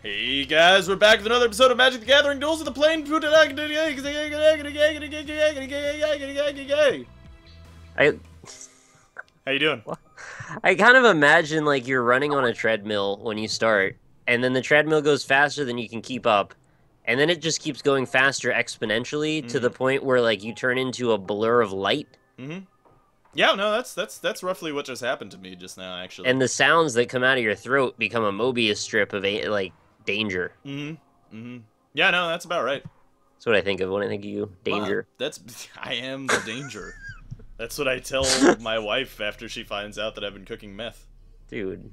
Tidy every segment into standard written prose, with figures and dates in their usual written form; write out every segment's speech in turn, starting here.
Hey guys, we're back with another episode of Magic the Gathering Duels of the Plane. I How you doing? I kind of imagine like you're running on a treadmill when you start, and then the treadmill goes faster than you can keep up, and then it just keeps going faster exponentially to the point where like you turn into a blur of light. Yeah, no, that's roughly what just happened to me just now, actually. And the sounds that come out of your throat become a Mobius strip of like danger. Yeah, no, that's about right. That's what I think of when I think of you. Danger. Wow, I am the danger. That's what I tell my wife after she finds out that I've been cooking meth. Dude.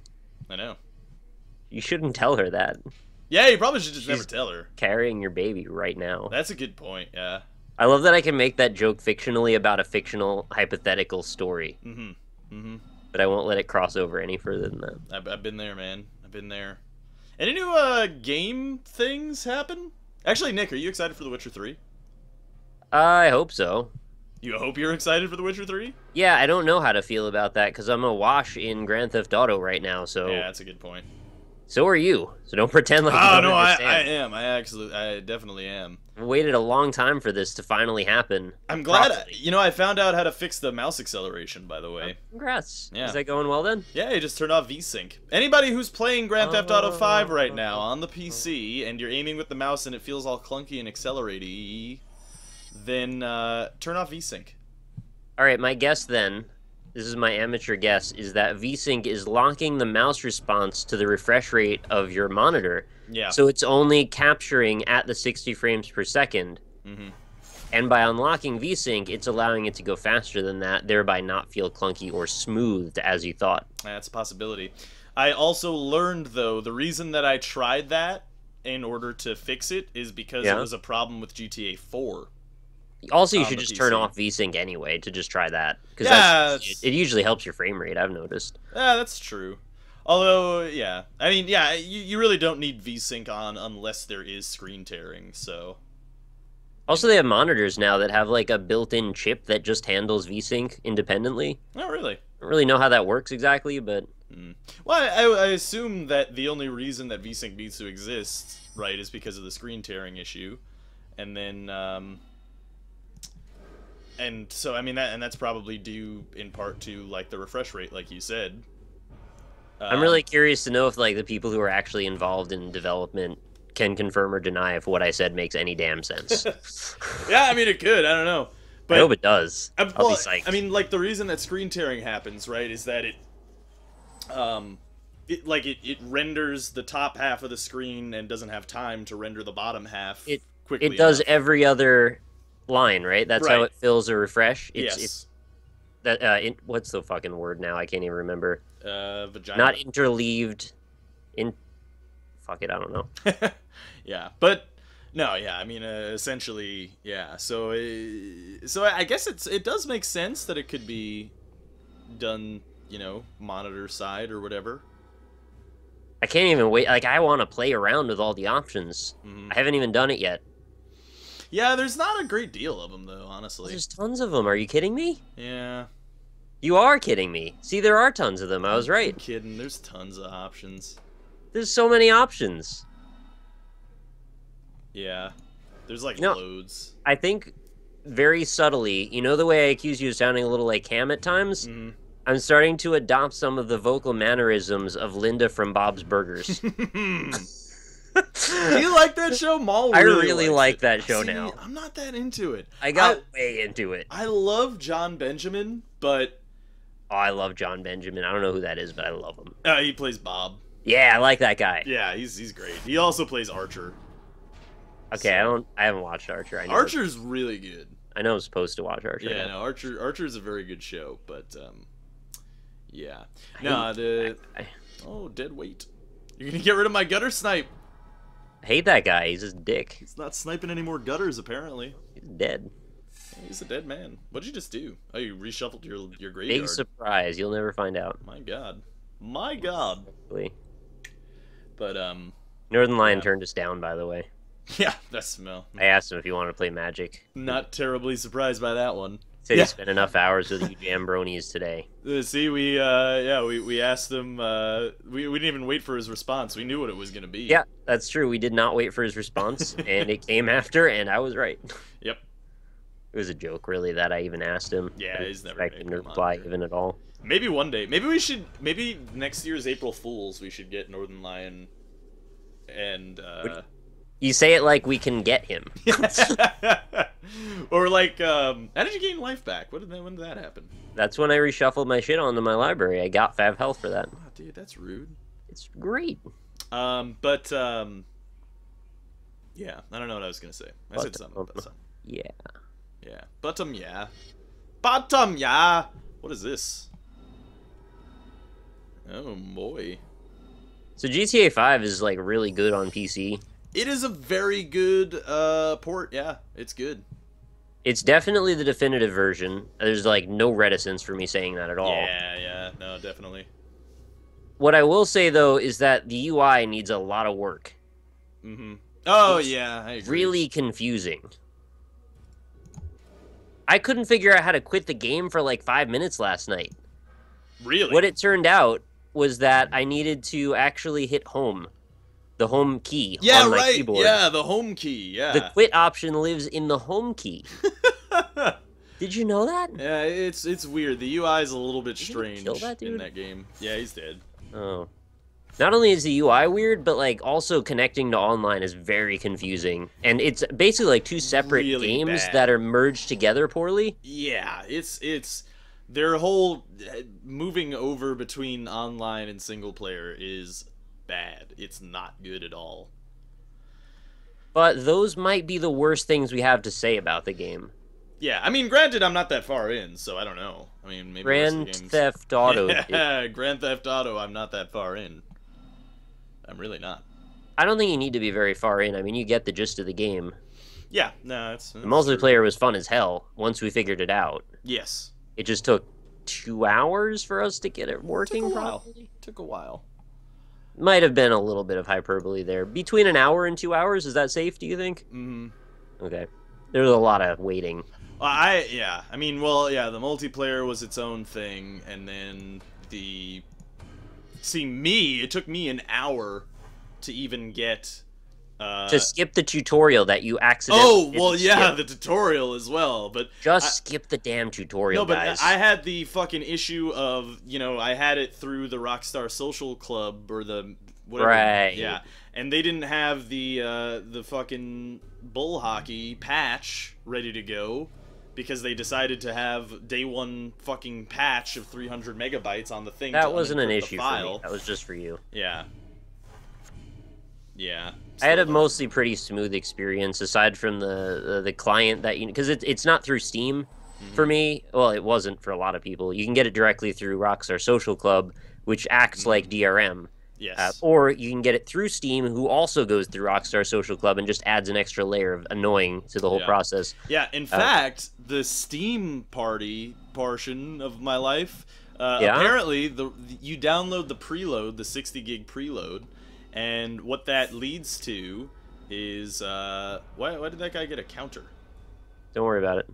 I know. You shouldn't tell her that. Yeah, you probably should just never tell her. Carrying your baby right now. That's a good point, yeah. I love that I can make that joke fictionally about a fictional hypothetical story. But I won't let it cross over any further than that. I've been there, man. I've been there. Any new game things happen? Actually, Nick, are you excited for The Witcher 3? I hope so. You hope you're excited for The Witcher 3? Yeah, I don't know how to feel about that because I'm awash in Grand Theft Auto right now. So yeah, that's a good point. So are you. So don't pretend like you don't understand. I am. I definitely am. I waited a long time for this to finally happen. I'm glad. I found out how to fix the mouse acceleration, by the way. Congrats. Yeah. Is that going well then? Yeah, you just turn off VSync. Anybody who's playing Grand Theft Auto 5 right now on the PC and you're aiming with the mouse and it feels all clunky and acceleraty, then turn off VSync. All right, my guess then, this is my amateur guess, is that VSync is locking the mouse response to the refresh rate of your monitor. Yeah. So it's only capturing at the 60 frames per second. And by unlocking VSync, it's allowing it to go faster than that, thereby not feel clunky or smoothed as you thought. That's a possibility. I also learned, though, the reason that I tried that in order to fix it is because it was a problem with GTA 4. Also, you should just turn off VSync anyway to just try that. Because it usually helps your frame rate, I've noticed. Yeah, that's true. Although, yeah. I mean, yeah, you really don't need VSync on unless there is screen tearing, so... Also, they have monitors now that have, like, a built-in chip that just handles VSync independently. Oh, really? I don't really know how that works exactly, but... Well, I assume that the only reason that VSync needs to exist, right, is because of the screen tearing issue. And then, and so, I mean, that's probably due in part to, like, the refresh rate, like you said. I'm really curious to know if, like, the people who are actually involved in development can confirm or deny if what I said makes any damn sense. Yeah, I mean, it could. I don't know. But I hope it does. I'll be psyched. I mean, like, the reason that screen tearing happens, right, is that it renders the top half of the screen and doesn't have time to render the bottom half quickly. It does enough. every other line, right? That's how it fills a refresh. Yes. What's the fucking word now? I can't even remember. Vagina. Not interleaved. Fuck it, I don't know. Yeah, but no, yeah. I mean, essentially, yeah. So I guess it does make sense that it could be done, monitor side or whatever. I can't even wait. Like, I want to play around with all the options. I haven't even done it yet. Yeah, there's not a great deal of them, though, honestly. There's tons of them. Are you kidding me? Yeah. You are kidding me. See, there are tons of them. I was right. I'm kidding. There's tons of options. There's so many options. Yeah. There's, like, loads. I think very subtly, the way I accuse you of sounding a little like Cam at times? I'm starting to adopt some of the vocal mannerisms of Linda from Bob's Burgers. Do you like that show? Maul I really like that show now. I'm not that into it. I got way into it. I love John Benjamin, but... Oh, I love John Benjamin. I don't know who that is, but I love him. He plays Bob. Yeah, I like that guy. Yeah, he's great. He also plays Archer. Okay, I haven't watched Archer. Archer's really good. I know I'm supposed to watch Archer. Yeah, no, Archer's a very good show, but yeah. Dead weight. You're gonna get rid of my gutter snipe. I hate that guy. He's just dick. He's not sniping any more gutters, apparently. He's dead. He's a dead man. What'd you just do? Oh, you reshuffled your graveyard. Big surprise. You'll never find out. My God. My God. But Northern Lion turned us down, by the way. Yeah, that smell. I asked him if he wanted to play Magic. Not terribly surprised by that one. Said he spent enough hours with you Jambronies today. See, we asked him. We didn't even wait for his response. We knew what it was gonna be. Yeah, that's true. We did not wait for his response, and it came after, and I was right. Yep. It was a joke, really, that I even asked him. Yeah, he's never expect him to reply even at all. Maybe one day. Maybe we should. Maybe next year's April Fools, we should get Northern Lion, and. You say it like we can get him. Or like, how did you gain life back? When did that happen? That's when I reshuffled my shit onto my library. I got 5 health for that. Oh, dude, that's rude. It's great. Yeah, I don't know what I was gonna say. I said something about something. Yeah. Yeah. Bottom, yeah. Bottom, yeah. What is this? Oh boy. So GTA 5 is like really good on PC. It is a very good port. Yeah, it's good. It's definitely the definitive version. There's like no reticence for me saying that at all. Yeah, no, definitely. What I will say though is that the UI needs a lot of work. Mm-hmm. Oh it's yeah, I agree. Really confusing. I couldn't figure out how to quit the game for like 5 minutes last night. Really? What it turned out was that I needed to actually hit home. The home key on my keyboard. Yeah, the home key, yeah. The quit option lives in the home key. Did you know that? Yeah, it's weird. The UI is a little bit strange kill that dude? in that game. Yeah, he's dead. Oh. Not only is the UI weird, but like also connecting to online is very confusing. And it's basically like 2 separate games that are merged together poorly. Yeah, it's their whole moving over between online and single player is bad. It's not good at all. But those might be the worst things we have to say about the game. Yeah, I mean, granted, I'm not that far in, so I don't know. I mean, maybe Grand Theft Auto. Yeah, Grand Theft Auto, I'm not that far in. I'm really not. I don't think you need to be very far in. I mean, you get the gist of the game. Yeah, no, it's the multiplayer was fun as hell once we figured it out. Yes. It just took 2 hours for us to get it working properly. Took a while. Might have been a little bit of hyperbole there. Between an hour and 2 hours, is that safe, do you think? Mm-hmm. Okay. There's a lot of waiting. The multiplayer was its own thing, and then it took me an hour to even get... to skip the tutorial that you accidentally the tutorial as well, but... skip the damn tutorial, guys. I had the fucking issue of, I had it through the Rockstar Social Club, or the... whatever. Right. Yeah, and they didn't have the fucking bull hockey patch ready to go, because they decided to have day one fucking patch of 300 megabytes on the thing. That wasn't an issue for me. That was just for you. Yeah. Yeah. I had a mostly pretty smooth experience, aside from the client that because it's not through Steam for me. Well, it wasn't for a lot of people. You can get it directly through Rockstar Social Club, which acts like DRM. Yes. Or you can get it through Steam, who also goes through Rockstar Social Club and just adds an extra layer of annoying to the whole process. Yeah. In fact, the Steam portion of my life, apparently you download the preload, the 60 gig preload. And what that leads to is, why did that guy get a counter? Don't worry about it.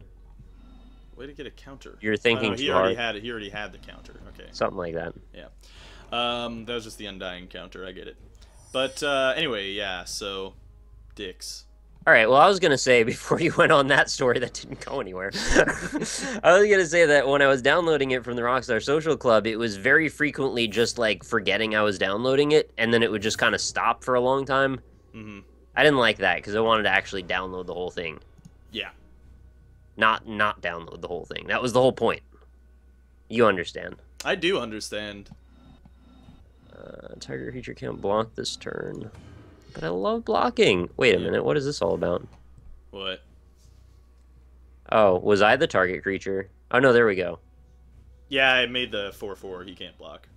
Way to get a counter. You're thinking he already had it. He already had the counter. Okay. Something like that. Yeah. That was just the undying counter. I get it. But anyway, yeah. So, dicks. All right. Well, I was gonna say before you went on that story that didn't go anywhere. I was gonna say that when I was downloading it from the Rockstar Social Club, it was very frequently just like forgetting I was downloading it, and then it would just kind of stop for a long time. Mm-hmm. I didn't like that because I wanted to actually download the whole thing. Yeah. Not download the whole thing. That was the whole point. You understand? I do understand. Target creature can't block this turn. But I love blocking. Wait a minute, what is this all about? What? Oh, was I the target creature? Oh no, there we go. Yeah, I made the 4/4. He can't block.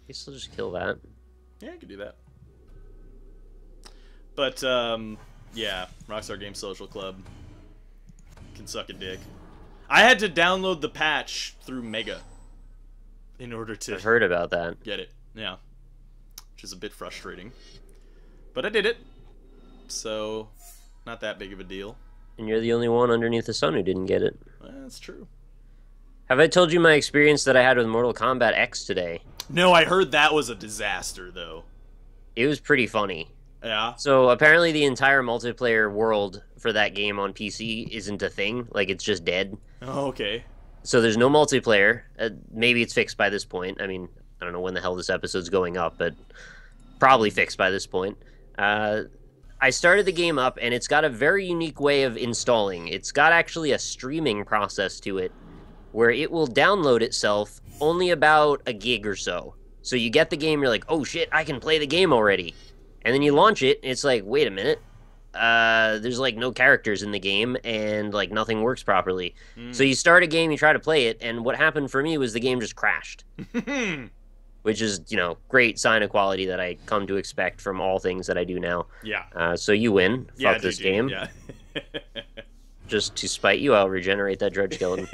I guess I'll just kill that. Yeah, I could do that. But, yeah, Rockstar Games Social Club can suck a dick. I had to download the patch through Mega in order to... I've heard about that. Get it, yeah. Which is a bit frustrating. But I did it. So, not that big of a deal. And you're the only one underneath the sun who didn't get it. That's true. Have I told you my experience that I had with Mortal Kombat X today? No, I heard that was a disaster, though. It was pretty funny. Yeah? So apparently the entire multiplayer world for that game on PC isn't a thing. Like, it's just dead. Oh, okay. So there's no multiplayer. Maybe it's fixed by this point. I mean, I don't know when the hell this episode's going up, but probably fixed by this point. I started the game up, and it's got a very unique way of installing. It's got actually a streaming process to it, where it will download itself only about a gig or so. So you get the game, you're like, oh shit, I can play the game already. And then you launch it, and it's like, wait a minute. There's like no characters in the game, and like nothing works properly. So you start a game, you try to play it, and what happened for me was the game just crashed. Which is, you know, great sign of quality that I come to expect from all things that I do now. Yeah. So you win. Yeah, Fuck this GG. game. Yeah. Just to spite you, I'll regenerate that Dredge skeleton.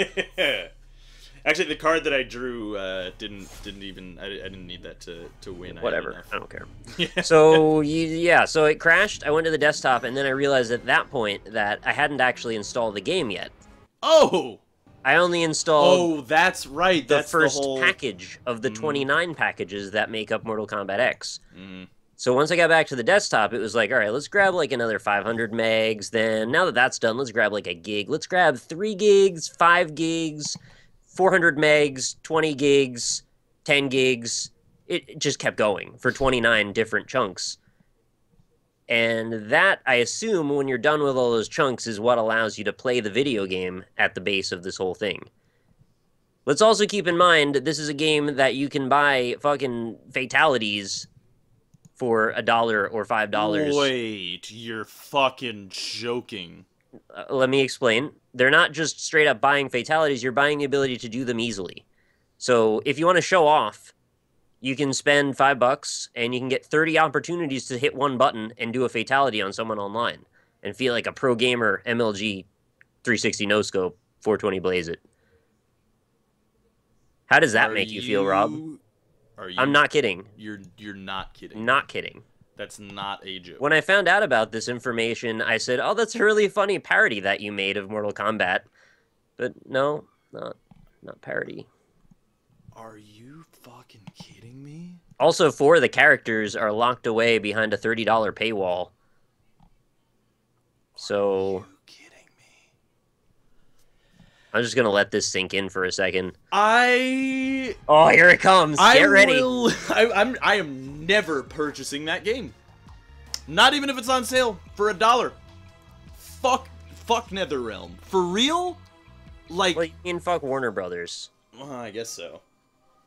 Actually, the card that I drew didn't even. I didn't need that to win. Whatever. I don't care. Yeah. So so it crashed. I went to the desktop, and then I realized at that point that I hadn't actually installed the game yet. Oh. I only installed. Oh, that's right. The That's first the whole package of the 29 packages that make up Mortal Kombat X. Mm. So once I got back to the desktop, it was like, all right, let's grab like another 500 megs. Then now that that's done, let's grab like a gig. Let's grab 3 gigs, 5 gigs, 400 megs, 20 gigs, 10 gigs. It just kept going for 29 different chunks. And that, I assume, when you're done with all those chunks, is what allows you to play the video game at the base of this whole thing. Let's also keep in mind that this is a game that you can buy fucking fatalities for $1 or $5. Wait, you're fucking joking. Let me explain. They're not just straight up buying fatalities, you're buying the ability to do them easily. So if you want to show off, you can spend $5 and you can get 30 opportunities to hit one button and do a fatality on someone online and feel like a pro gamer MLG 360 no scope 420 blaze it. How does that make you feel, Rob? I'm not kidding. You're not kidding. Not kidding. That's not a joke. When I found out about this information, I said, "Oh, that's a really funny parody that you made of Mortal Kombat." But no, not parody. Are you fucking kidding me? Also, 4 of the characters are locked away behind a $30 paywall. So, Are you kidding me? I'm just gonna let this sink in for a second. Oh, here it comes. Get ready. I am never purchasing that game. Not even if it's on sale for $1. Fuck NetherRealm. For real? Like, Well, you mean fuck Warner Brothers? well, I guess so.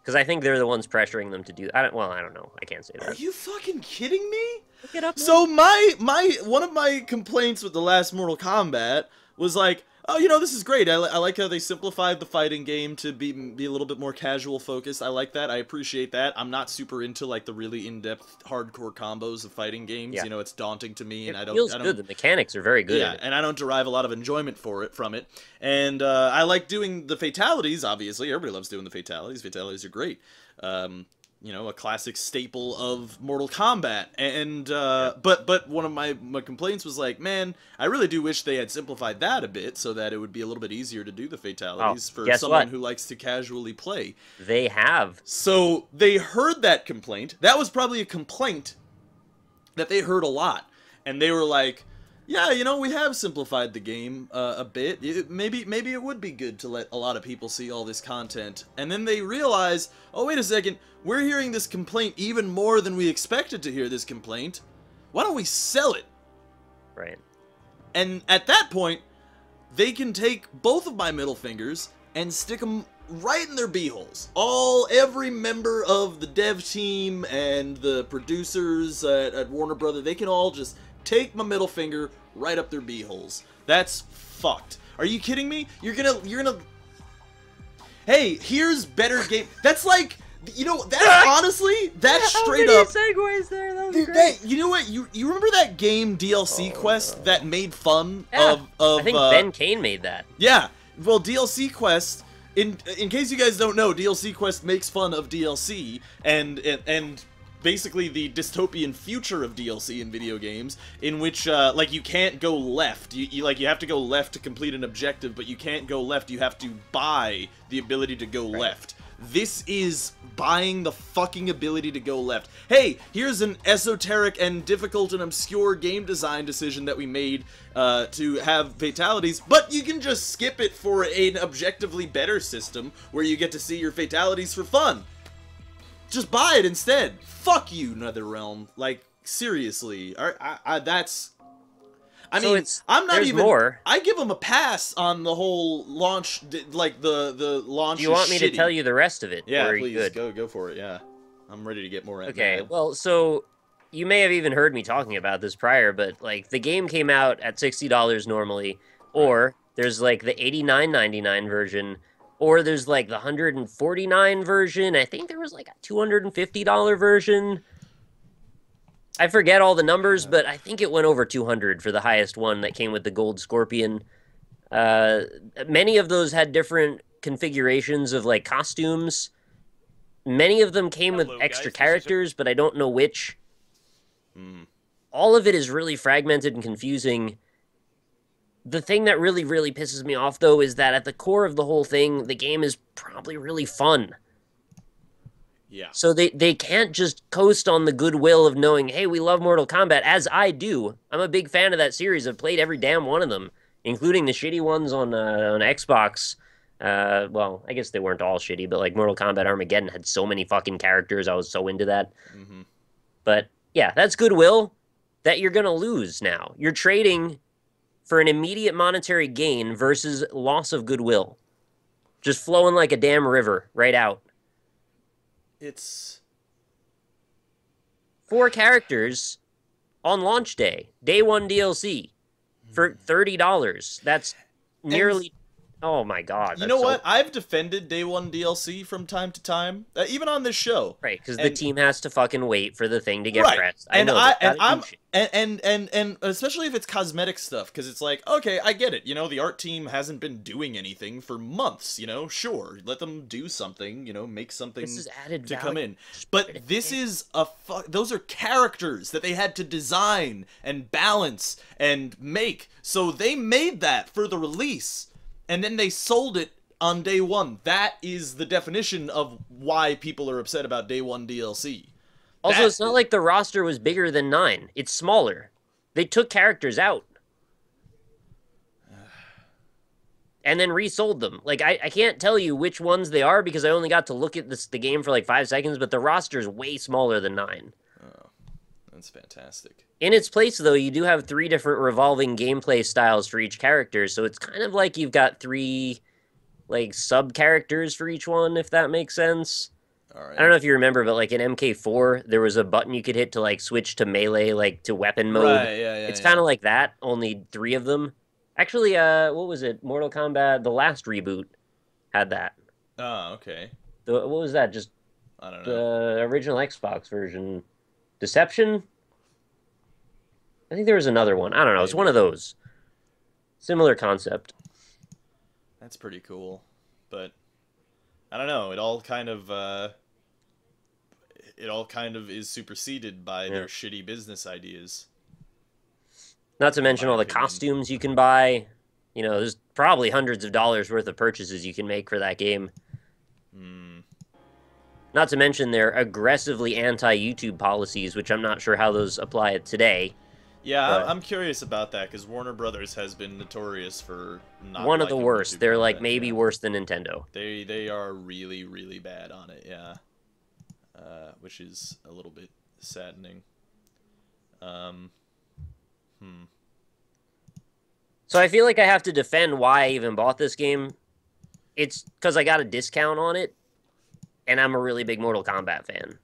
Because I think they're the ones pressuring them to do. I don't know. I can't say Are that. you fucking kidding me? Look it up. So one of my complaints with the last Mortal Kombat was like, oh, you know, this is great. I like how they simplified the fighting game to be a little bit more casual focused. I like that. I appreciate that. I'm not super into like the really in-depth hardcore combos of fighting games. Yeah. You know, it's daunting to me, and It I feels don't. good. The mechanics are very good. Yeah, and I don't derive a lot of enjoyment from it. And I like doing the fatalities. Obviously, everybody loves doing the fatalities. Fatalities are great. You know, a classic staple of Mortal Kombat. And but one of my complaints was like, man, I really do wish they had simplified that a bit so that it would be a little bit easier to do the fatalities for someone who likes to casually play. They have. So they heard that complaint. That was probably a complaint that they heard a lot, and they were like, yeah, you know, we have simplified the game a bit. Maybe it would be good to let a lot of people see all this content. And then they realize, oh, wait a second, we're hearing this complaint even more than we expected to hear this complaint. Why don't we sell it? Right. And at that point, they can take both of my middle fingers and stick them right in their beeholes. Every member of the dev team and the producers at Warner Brothers, they can all just take my middle finger right up their beeholes. That's fucked. Are you kidding me? You're gonna. Hey, here's better game. That's like, you know, that's honestly, that's straight up. segues there. That was Dude, great. you know what? You remember that game DLC Quest that made fun Yeah, of I think Ben Kane made that. Yeah. Well, DLC Quest. In case you guys don't know, DLC Quest makes fun of DLC, and basically the dystopian future of DLC in video games, in which like you can't go left. You have to go left to complete an objective, but you can't go left. You have to buy the ability to go left. This is buying the fucking ability to go left. Hey, here's an esoteric and difficult and obscure game design decision that we made to have fatalities, but you can just skip it for an objectively better system where you get to see your fatalities for fun. Just buy it instead. Fuck you, NetherRealm. Like, seriously. That's... I mean, I'm not even... More. I give them a pass on the whole launch, like, the launch. Do you want me to tell you the rest of it? Yeah, please, go for it, yeah. I'm ready to get more into Okay, well, so, you may have even heard me talking about this prior, but, like, the game came out at $60 normally, or there's, like, the $89.99 version, or there's, like, the $149 version. I think there was, like, a $250 version. I forget all the numbers, but I think it went over 200 for the highest one that came with the Gold Scorpion. Many of those had different configurations of, like, costumes. Many of them came with extra characters, but I don't know which. All of it is really fragmented and confusing. The thing that really, really pisses me off, though, is that at the core of the whole thing, the game is probably really fun. Yeah. So they can't just coast on the goodwill of knowing, hey, we love Mortal Kombat, as I do. I'm a big fan of that series. I've played every damn one of them, including the shitty ones on Xbox. Well, I guess they weren't all shitty, but like Mortal Kombat Armageddon had so many fucking characters. I was so into that. But yeah, that's goodwill that you're going to lose now. You're trading for an immediate monetary gain versus loss of goodwill. Just flowing like a damn river right out. It's 4 characters on launch day. Day 1 DLC for $30. That's nearly... Oh my god. You know what? I've defended Day 1 DLC from time to time, even on this show. Right, because the team has to fucking wait for the thing to get pressed. I know. And especially if it's cosmetic stuff, because it's like, okay, I get it. You know, the art team hasn't been doing anything for months. You know, sure, let them do something. You know, make something to come in. But this is those are characters that they had to design and balance and make. So they made that for the release. And then they sold it on day 1. That is the definition of why people are upset about day 1 DLC. Also, it's not like the roster was bigger than 9. It's smaller. They took characters out. And then resold them. Like, I can't tell you which ones they are because I only got to look at the game for like 5 seconds, but the roster's way smaller than 9. Oh, that's fantastic. In its place, though, you do have 3 different revolving gameplay styles for each character, so it's kind of like you've got 3, like, sub-characters for each one, if that makes sense. All right. I don't know if you remember, but, like, in MK4, there was a button you could hit to, like, switch to melee, like, to weapon mode. Right, yeah, it's kind of like that, only 3 of them. Actually, what was it? Mortal Kombat, the last reboot, had that. Oh, okay. What was that? Just I don't know. The original Xbox version. Deception? I think there was another one. I don't know. It's one of those. Similar concept. That's pretty cool. But I don't know. It all kind of is superseded by their shitty business ideas. Not to mention all the costumes you can buy. You know, there's probably hundreds of dollars worth of purchases you can make for that game. Not to mention their aggressively anti-YouTube policies, which I'm not sure how those apply today. Yeah, I'm curious about that, because Warner Brothers has been notorious for not one of the worst. They're like maybe worse than Nintendo. They are really, really bad on it, yeah. Which is a little bit saddening. So I feel like I have to defend why I even bought this game. It's because I got a discount on it, and I'm a really big Mortal Kombat fan.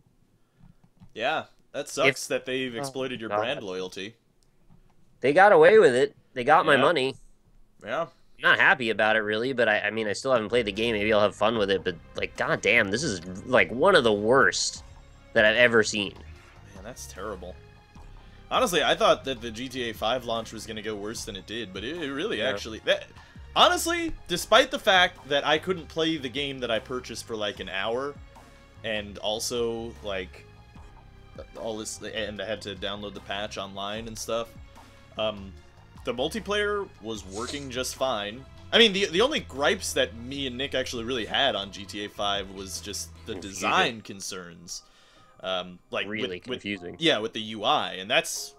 Yeah, that sucks that they've exploited your brand loyalty. They got away with it. They got my money. Yeah. I'm not happy about it, really, but I mean, I still haven't played the game. Maybe I'll have fun with it, but, like, goddamn, this is, like, one of the worst that I've ever seen. Man, that's terrible. Honestly, I thought that the GTA 5 launch was going to go worse than it did, but it really actually... honestly, despite the fact that I couldn't play the game that I purchased for, like, an hour, and also, like... all this, and I had to download the patch online and stuff. The multiplayer was working just fine. I mean, the only gripes that me and Nick actually really had on GTA 5 was just the design concerns. Like really confusing. With the UI, and that's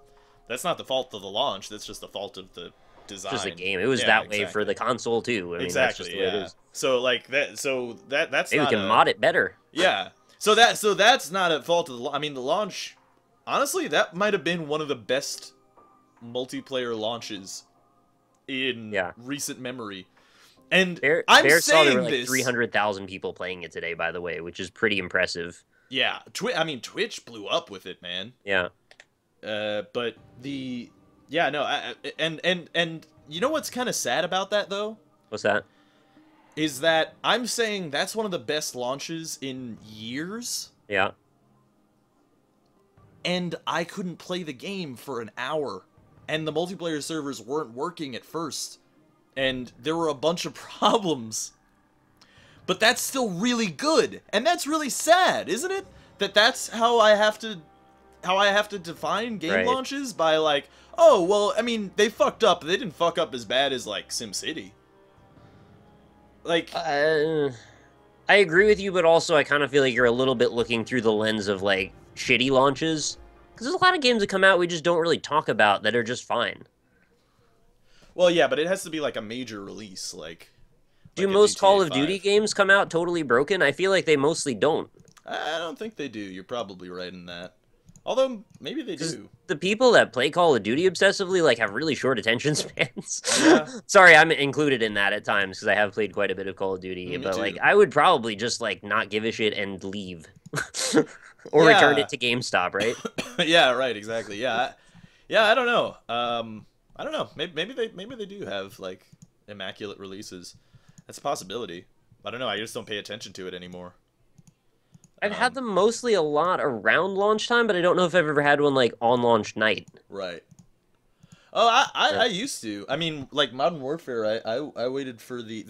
not the fault of the launch. That's just the fault of the design. Just the game. It was that way for the console too. I mean, that's just the way it is. So like that. So that's maybe not we can mod it better. Yeah. So that's not at fault of the. I mean, the launch. Honestly, that might have been one of the best multiplayer launches in recent memory. And Bear saw there were like 300,000 people playing it today, by the way, which is pretty impressive. Yeah, I mean, Twitch blew up with it, man. Yeah. But and you know what's kind of sad about that though? What's that? Is that I'm saying that's one of the best launches in years. Yeah. And I couldn't play the game for an hour, and the multiplayer servers weren't working at first, and there were a bunch of problems. But that's still really good, and that's really sad, isn't it? That's how I have to define game launches, by like, oh, well, I mean, they fucked up. They didn't fuck up as bad as like SimCity. Like, I agree with you, but also I kind of feel like you're a little bit looking through the lens of like shitty launches, because there's a lot of games that come out we just don't really talk about that are just fine. Well, yeah, but it has to be like a major release, like. Do most Call of Duty games come out totally broken? I feel like they mostly don't. I don't think they do. You're probably right in that. Although, maybe they do. The people that play Call of Duty obsessively, like, have really short attention spans. Yeah. Sorry, I'm included in that at times, because I have played quite a bit of Call of Duty. But, like, I would probably just, like, not give a shit and leave. Or return it to GameStop, right? Yeah, right, exactly. Yeah, I don't know. I don't know. Maybe they do have, like, immaculate releases. That's a possibility. I don't know. I just don't pay attention to it anymore. I've had them mostly a lot around launch time, but I don't know if I've ever had one, like, on launch night. Right. Oh, I used to. I mean, like, Modern Warfare, I waited for the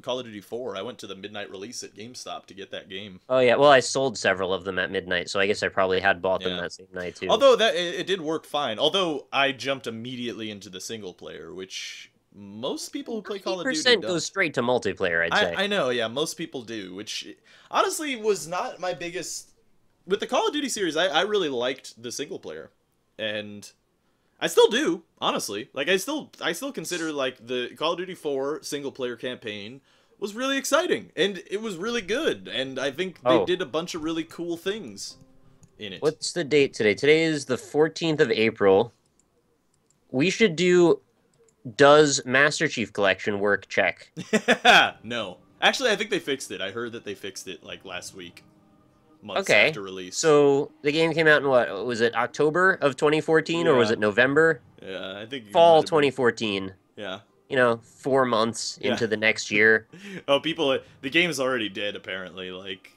Call of Duty 4. I went to the midnight release at GameStop to get that game. Oh, yeah. Well, I sold several of them at midnight, so I guess I probably had bought them that same night, too. Although, it did work fine. Although, I jumped immediately into the single player, which most people who play Call of Duty don't. Goes straight to multiplayer, I'd say. I know, yeah, most people do, which honestly was not my biggest. With the Call of Duty series, I really liked the single player, and I still do, honestly. Like, I still consider, like, the Call of Duty 4 single player campaign was really exciting, and it was really good, and I think they did a bunch of really cool things in it. What's the date today? Today is the 14th of April. We should do. Does Master Chief Collection work? Check. No. Actually, I think they fixed it. I heard that they fixed it, like, last week. Months after release. So, the game came out in what? Was it October of 2014, or was it November? Yeah, I think... Fall 2014. Yeah. You know, 4 months into the next year. Oh, people... The game's already dead, apparently. Like,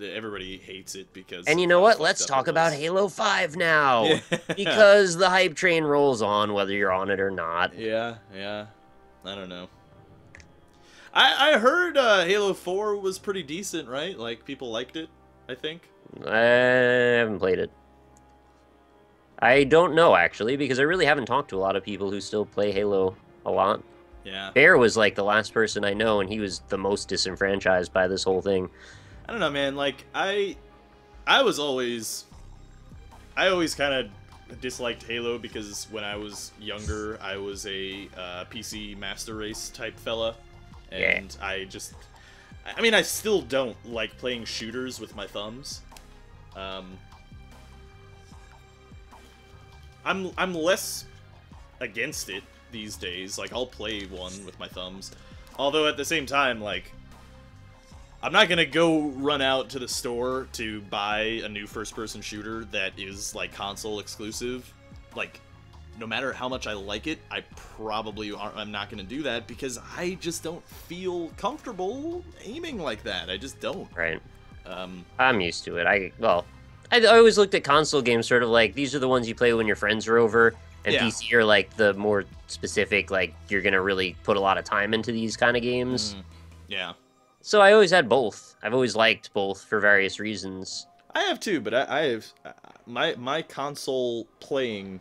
everybody hates it because... And you know what? Let's talk about Halo 5 now. Because the hype train rolls on, whether you're on it or not. Yeah. I don't know. I heard Halo 4 was pretty decent, right? Like, people liked it, I think. I haven't played it. I don't know, actually, because I really haven't talked to a lot of people who still play Halo a lot. Yeah. Bear was, like, the last person I know, and he was the most disenfranchised by this whole thing. I don't know, man. Like, I always kind of disliked Halo because when I was younger, I was a PC Master Race type fella. And I mean, I still don't like playing shooters with my thumbs. I'm less against it these days. Like, I'll play one with my thumbs. Although, at the same time, like, I'm not gonna go run out to the store to buy a new first-person shooter that is, like, console exclusive. Like, no matter how much I like it, I'm not gonna do that because I just don't feel comfortable aiming like that. I just don't. Right. I'm used to it. I always looked at console games sort of like, these are the ones you play when your friends are over, and PC are, like, the more specific, like, you're gonna really put a lot of time into these kind of games. Yeah. So I always had both. I've always liked both for various reasons. I have too, but I have my console playing.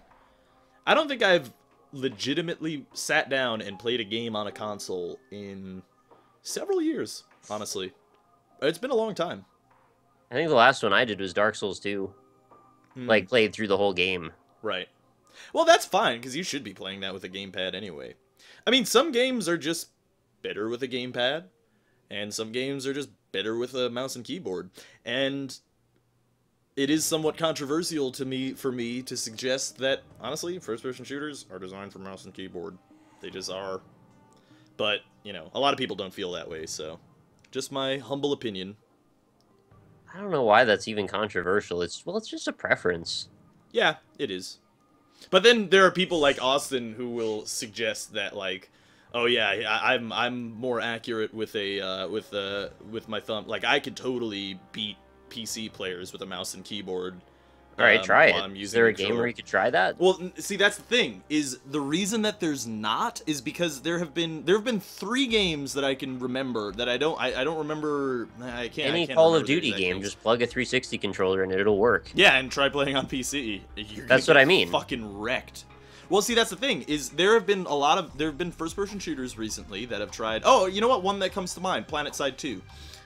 I don't think I've legitimately sat down and played a game on a console in several years, honestly. It's been a long time. I think the last one I did was Dark Souls 2. Like, played through the whole game. Right. Well, that's fine, because you should be playing that with a gamepad anyway. I mean, some games are just better with a gamepad, and some games are just better with a mouse and keyboard. And it is somewhat controversial for me to suggest that, honestly, first-person shooters are designed for mouse and keyboard. They just are. But, you know, a lot of people don't feel that way, so just my humble opinion. I don't know why that's even controversial. It's just a preference. Yeah, it is. But then there are people like Austin who will suggest that, like, oh yeah, I'm more accurate with with my thumb. Like, I could totally beat PC players with a mouse and keyboard. All right, try it. Is there a game where you could try that? Well, see, that's the thing. Is the reason that there's not is because there have been 3 games that I can remember that I don't remember. I can't. Any Call of Duty game, just plug a 360 controller in it; it'll work. Yeah, and try playing on PC. That's what I mean. Fucking wrecked. Well, see, that's the thing, is there have been first-person shooters recently that have tried. Oh, you know what? One that comes to mind, PlanetSide 2.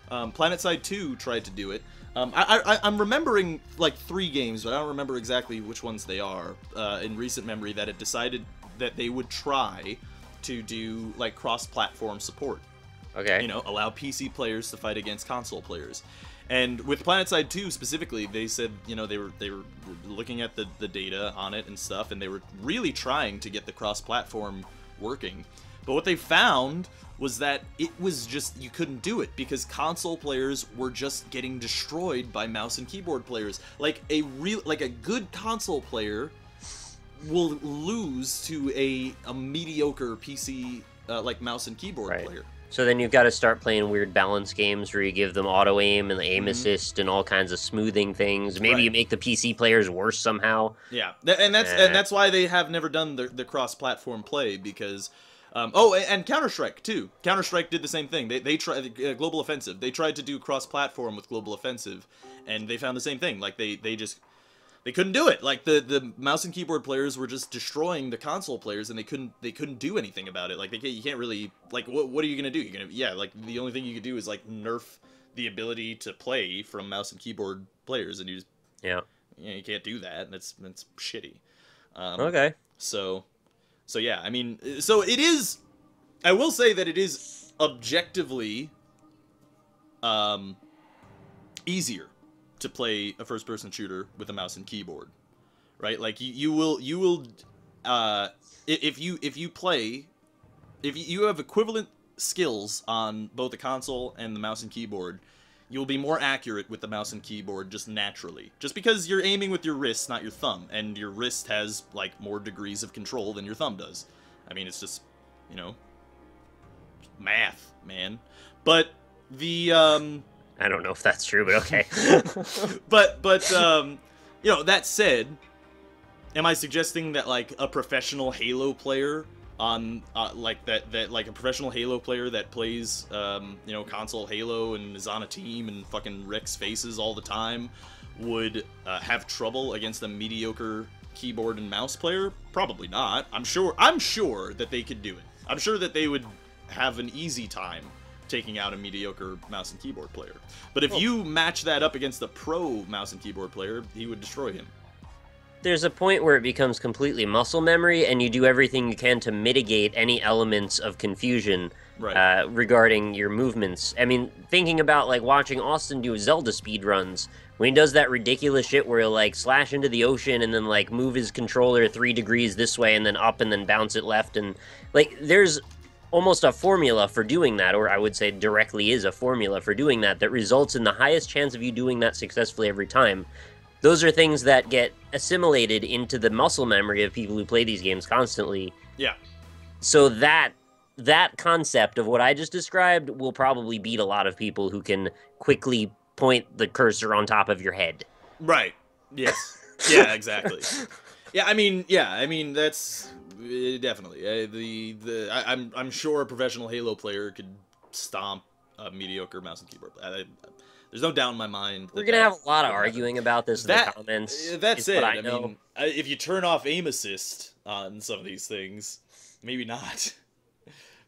PlanetSide 2 tried to do it. I'm remembering, like, 3 games, but I don't remember exactly which ones they are, in recent memory, that it decided that they would try to do, like, cross-platform support. Okay. You know, allow PC players to fight against console players. And with PlanetSide 2 specifically, they said, you know, they were looking at the data on it and stuff, and they were really trying to get the cross-platform working. But what they found was that it was just, you couldn't do it because console players were just getting destroyed by mouse and keyboard players. Like a good console player will lose to a mediocre PC like mouse and keyboard player. So then you've got to start playing weird balance games where you give them auto aim and the aim assist and all kinds of smoothing things. Maybe you make the PC players worse somehow. Yeah, and that's why they have never done the cross-platform play, because. Oh, and Counter-Strike too. Counter-Strike did the same thing. They tried Global Offensive. They tried to do cross-platform with Global Offensive, and they found the same thing. Like they couldn't do it. Like the mouse and keyboard players were just destroying the console players, and they couldn't do anything about it. Like you can't really, like, what are you gonna do? You're gonna, like, the only thing you could do is like nerf the ability to play from mouse and keyboard players, and you just you can't do that. That's shitty. Okay. So yeah, I mean, so it is, I will say that it is objectively easier to play a first-person shooter with a mouse and keyboard, right? Like you will if you have equivalent skills on both the console and the mouse and keyboard, you'll be more accurate with the mouse and keyboard just naturally. Just because you're aiming with your wrist, not your thumb, and your wrist has, like, more degrees of control than your thumb does. I mean, it's just, you know, math, man. But the, I don't know if that's true, but okay. but you know, that said, am I suggesting that, like, a professional Halo player on like like a professional Halo player that plays you know, console Halo and is on a team and fucking wrecks faces all the time would have trouble against a mediocre keyboard and mouse player? Probably not. I'm sure that they could do it. I'm sure that they would have an easy time taking out a mediocre mouse and keyboard player. But if you match that up against a pro mouse and keyboard player, he would destroy him. There's a point where it becomes completely muscle memory, and you do everything you can to mitigate any elements of confusion regarding your movements. I mean, thinking about, like, watching Austin do Zelda speedruns, when he does that ridiculous shit where he'll, like, slash into the ocean and then, like, move his controller 3 degrees this way and then up and then bounce it left, and, like, there's almost a formula for doing that, or I would say directly is a formula for doing that results in the highest chance of you doing that successfully every time. Those are things that get assimilated into the muscle memory of people who play these games constantly. Yeah. So that concept of what I just described will probably beat a lot of people who can quickly point the cursor on top of your head. Right. Yes. Yeah, exactly. I mean that's definitely I'm sure a professional Halo player could stomp a mediocre mouse and keyboard. There's no doubt in my mind. We're gonna have a lot of would happen. arguing about this in the comments. That's is it. what I know. mean, if you turn off aim assist on some of these things, maybe not.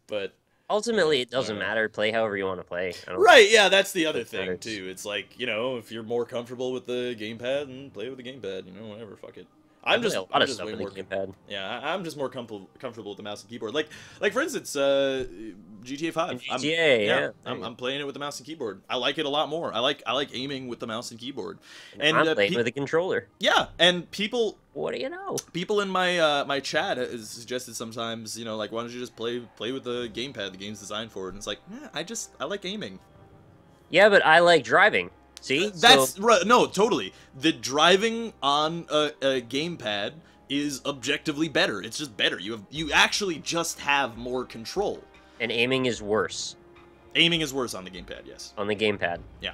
But Ultimately, it doesn't matter. Play however you want to play. Right, yeah, that's the other thing, too. It's like, you know, if you're more comfortable with the gamepad, then play with the gamepad, you know, whatever, fuck it. I'm just way more gamepad. Yeah, I'm just more comfortable with the mouse and keyboard. Like for instance, GTA 5. GTA, I'm playing it with the mouse and keyboard. I like it a lot more. I like aiming with the mouse and keyboard. And I'm playing with a controller. Yeah, and people. What do you know? People in my my chat has suggested sometimes, you know, like, why don't you just play with the gamepad? The game's designed for it. And it's like, I like aiming. Yeah, but I like driving. See? That's right. No, totally. The driving on a gamepad is objectively better. It's just better. You actually just have more control. And aiming is worse. Aiming is worse on the gamepad, yes. On the gamepad. Yeah.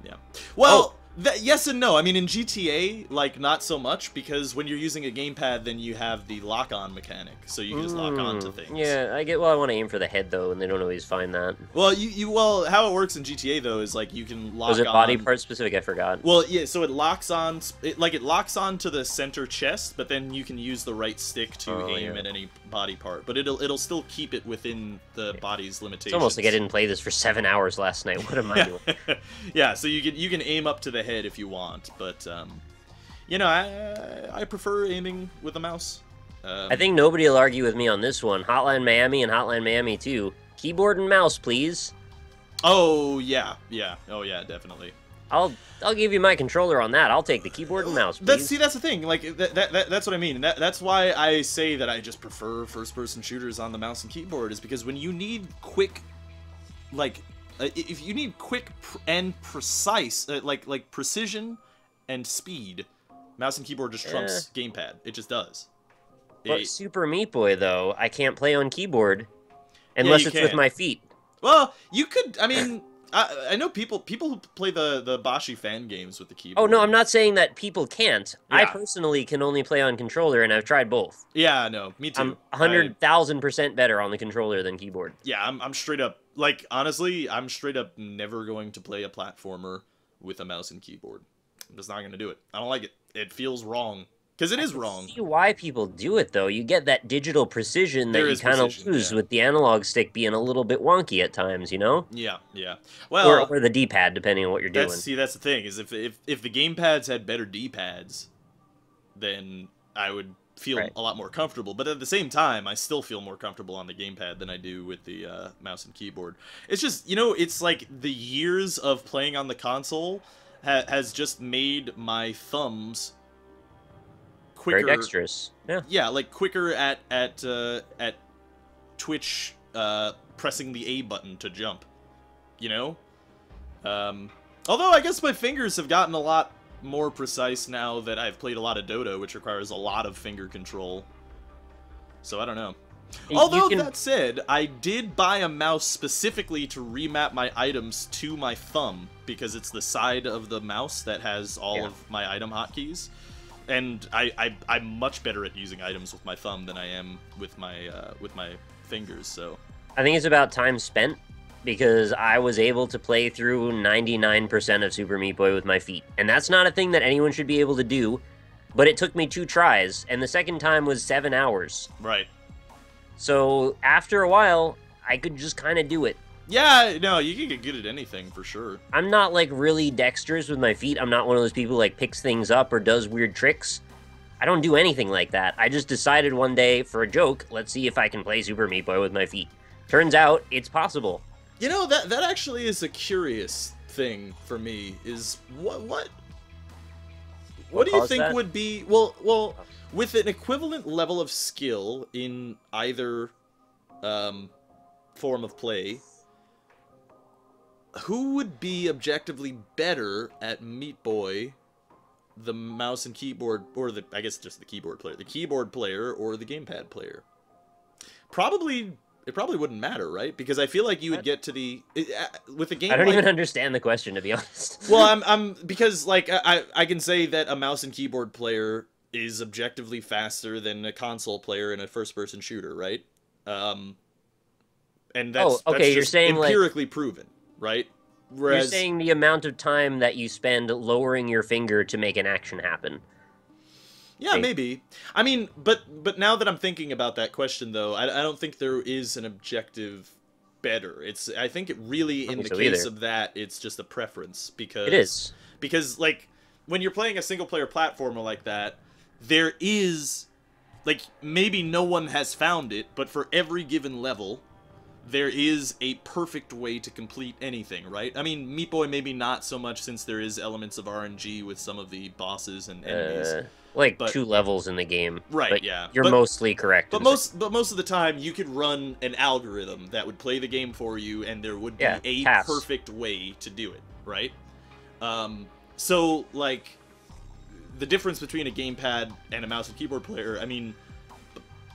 Yeah. Well, yes and no. I mean, in GTA, like, not so much, because when you're using a gamepad, then you have the lock-on mechanic, so you can just lock on to things. Yeah, I get. Well, I want to aim for the head though, and they don't always find that. Well, well, how it works in GTA though is like you can lock. Was it body part specific? I forgot. Well, yeah. So it locks on. It locks on to the center chest, but then you can use the right stick to aim at any body part. But it'll still keep it within the body's limitations. It's almost like I didn't play this for 7 hours last night. What am I doing? Yeah. So you can aim up to the head if you want, but you know, I prefer aiming with a mouse. I think nobody will argue with me on this one. Hotline Miami and Hotline Miami 2. Keyboard and mouse, please. Oh yeah, yeah. Oh yeah, definitely. I'll give you my controller on that. I'll take the keyboard and mouse, please. That's the thing. Like that's what I mean. That's why I say that I just prefer first-person shooters on the mouse and keyboard, is because when you need quick, like, if you need quick and precise, like precision and speed, mouse and keyboard just trumps gamepad. It just does. But Super Meat Boy, though, I can't play on keyboard unless it's with my feet. Well, you could. I mean, I know people who play the Boshi fan games with the keyboard. Oh no, I'm not saying that people can't. Yeah. I personally can only play on controller, and I've tried both. Yeah, no, me too. I'm 100,000% better on the controller than keyboard. Yeah, I'm straight up. Like, honestly, I'm straight up never going to play a platformer with a mouse and keyboard. I'm just not going to do it. I don't like it. It feels wrong. Because it is wrong. I see why people do it, though. You get that digital precision that you kind of lose with the analog stick being a little bit wonky at times, you know? Yeah, yeah. Well, or the D-pad, depending on what you're doing. See, that's the thing, is if the gamepads had better D-pads, then I would feel a lot more comfortable. But at the same time, I still feel more comfortable on the gamepad than I do with the mouse and keyboard. It's just, you know, it's like the years of playing on the console has just made my thumbs quicker. Very dexterous. Yeah. Yeah, like quicker at Twitch pressing the A button to jump. You know? Although I guess my fingers have gotten a lot more precise now that I've played a lot of Dota, which requires a lot of finger control. So I don't know. Although, that said, I did buy a mouse specifically to remap my items to my thumb, because it's the side of the mouse that has all of my item hotkeys. And I'm much better at using items with my thumb than I am with my fingers, so... I think it's about time spent, because I was able to play through 99% of Super Meat Boy with my feet. And that's not a thing that anyone should be able to do, but it took me 2 tries, and the second time was 7 hours. Right. So, after a while, I could just kind of do it. Yeah, no, you can get good at anything, for sure. I'm not, like, really dexterous with my feet. I'm not one of those people who, like, picks things up or does weird tricks. I don't do anything like that. I just decided one day, for a joke, let's see if I can play Super Meat Boy with my feet. Turns out, it's possible. You know, that actually is a curious thing for me, is what do you think would be... Well, with an equivalent level of skill in either form of play, who would be objectively better at Meat Boy, the mouse and keyboard, or I guess just the keyboard player, or the gamepad player? It probably wouldn't matter, right? Because I feel like you would get to with a game. I don't even understand the question, to be honest. Well, because like I can say that a mouse and keyboard player is objectively faster than a console player in a first-person shooter, right? And that's you're saying empirically proven, right? You're Whereas, saying the amount of time that you spend lowering your finger to make an action happen. yeah, maybe. I mean, but now that I'm thinking about that question, though, I don't think there is an objective better. I think it really, in the case of that, it's just a preference, because it is. Because, like, when you're playing a single-player platformer like that, there is, like, maybe no one has found it, but for every given level, there is a perfect way to complete anything, right? I mean, Meat Boy maybe not so much, since there is elements of RNG with some of the bosses and enemies. Like 2 levels in the game. Right, but yeah. You're mostly correct. But most of the time, you could run an algorithm that would play the game for you, and there would be a perfect way to do it, right? So, like, the difference between a gamepad and a mouse and keyboard player, I mean,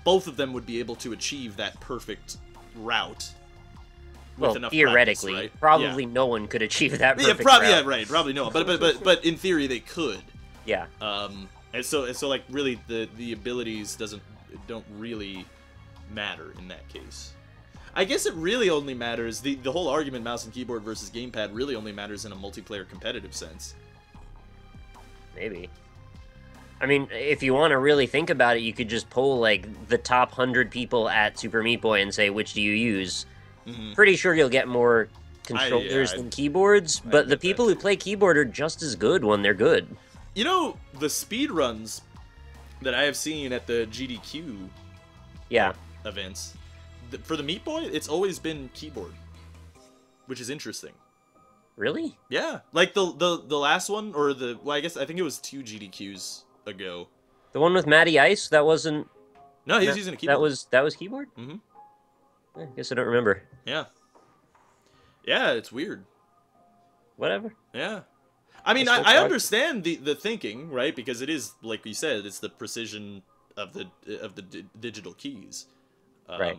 both of them would be able to achieve that perfect route. Well, theoretically, practice, right? probably no one could achieve that perfect route. Yeah, right, probably no one. But in theory, they could. Yeah. And so like, really, the abilities don't really matter in that case. I guess it really only matters, the whole argument mouse and keyboard versus gamepad really only matters in a multiplayer competitive sense. Maybe. I mean, if you want to really think about it, you could just poll, like, the top 100 people at Super Meat Boy and say, which do you use? Pretty sure you'll get more controllers than keyboards, but the people who play keyboard are just as good when they're good. You know, the speedruns that I have seen at the GDQ events, for the Meat Boy, it's always been keyboard, which is interesting. Really? Yeah. Like, the last one, or I think it was 2 GDQs ago. The one with Matty Ice, that wasn't... No, he was using a keyboard. That was keyboard? Mm-hmm. I guess I don't remember. Yeah. Yeah, it's weird. Whatever. Yeah. I mean, I understand the thinking, right? Because it is, like you said, it's the precision of the digital keys. Right.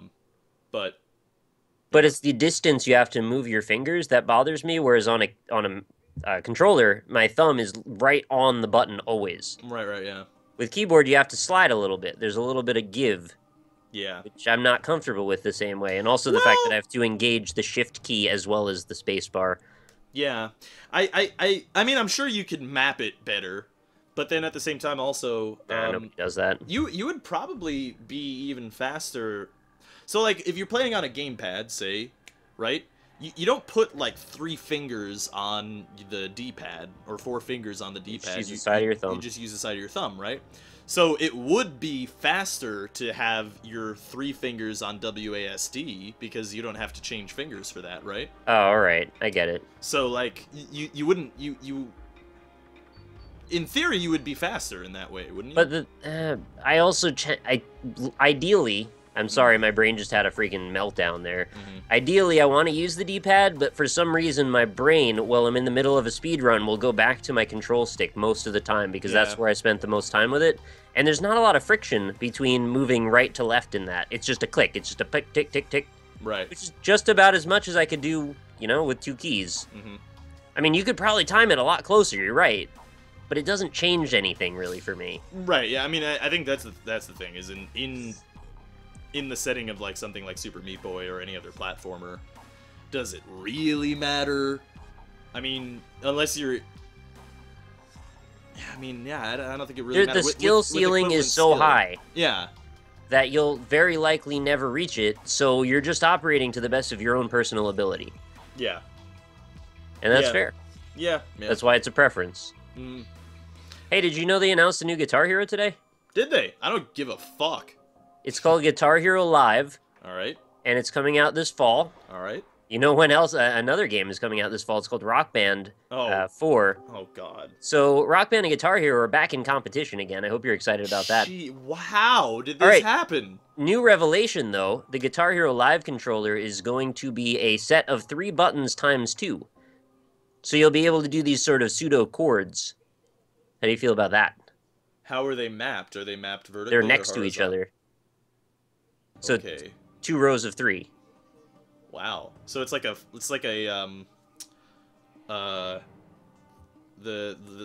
But it's the distance you have to move your fingers that bothers me, whereas on a controller, my thumb is right on the button always. Right, yeah. With keyboard, you have to slide a little bit. There's a little bit of give. Yeah. Which I'm not comfortable with the same way. And also the fact that I have to engage the shift key as well as the space bar. Yeah. I mean, I'm sure you could map it better, but then at the same time also... nobody does that. You would probably be even faster. So, like, if you're playing on a gamepad, say, right? You don't put, like, 3 fingers on the D-pad, or 4 fingers on the D-pad. You just use the side of your thumb. You just use the side of your thumb, right? So it would be faster to have your 3 fingers on WASD, because you don't have to change fingers for that, right? Oh, alright. I get it. So, like, you wouldn't... In theory, you would be faster in that way, wouldn't you? But I also... ideally... I'm sorry, my brain just had a freaking meltdown there. Ideally, I want to use the D-pad, but for some reason, my brain, while I'm in the middle of a speed run, will go back to my control stick most of the time, because that's where I spent the most time with it. And there's not a lot of friction between moving right to left in that. It's just a click. It's just a tick, tick, tick, tick. Right. Which is just about as much as I could do, you know, with 2 keys. I mean, you could probably time it a lot closer, you're right. But it doesn't change anything, really, for me. Right, yeah, I mean, I think that's the thing, is in the setting of, like, something like Super Meat Boy or any other platformer, does it really matter? I mean, unless you're... I mean, yeah, I don't think it really matters. The skill ceiling is so high. Yeah. That you'll very likely never reach it, so you're just operating to the best of your own personal ability. Yeah. And that's fair. Yeah. That's why it's a preference. Hey, did you know they announced a new Guitar Hero today? Did they? I don't give a fuck. It's called Guitar Hero Live. Alright. And it's coming out this fall. Alright. You know when else? Another game is coming out this fall. It's called Rock Band 4. Oh, God. So Rock Band and Guitar Hero are back in competition again. I hope you're excited about that. How did this happen? New revelation, though. The Guitar Hero Live controller is going to be a set of 3 buttons times 2. So you'll be able to do these sort of pseudo chords. How do you feel about that? How are they mapped? Are they mapped vertically? They're next to each other. So 2 rows of 3. Wow. So it's like the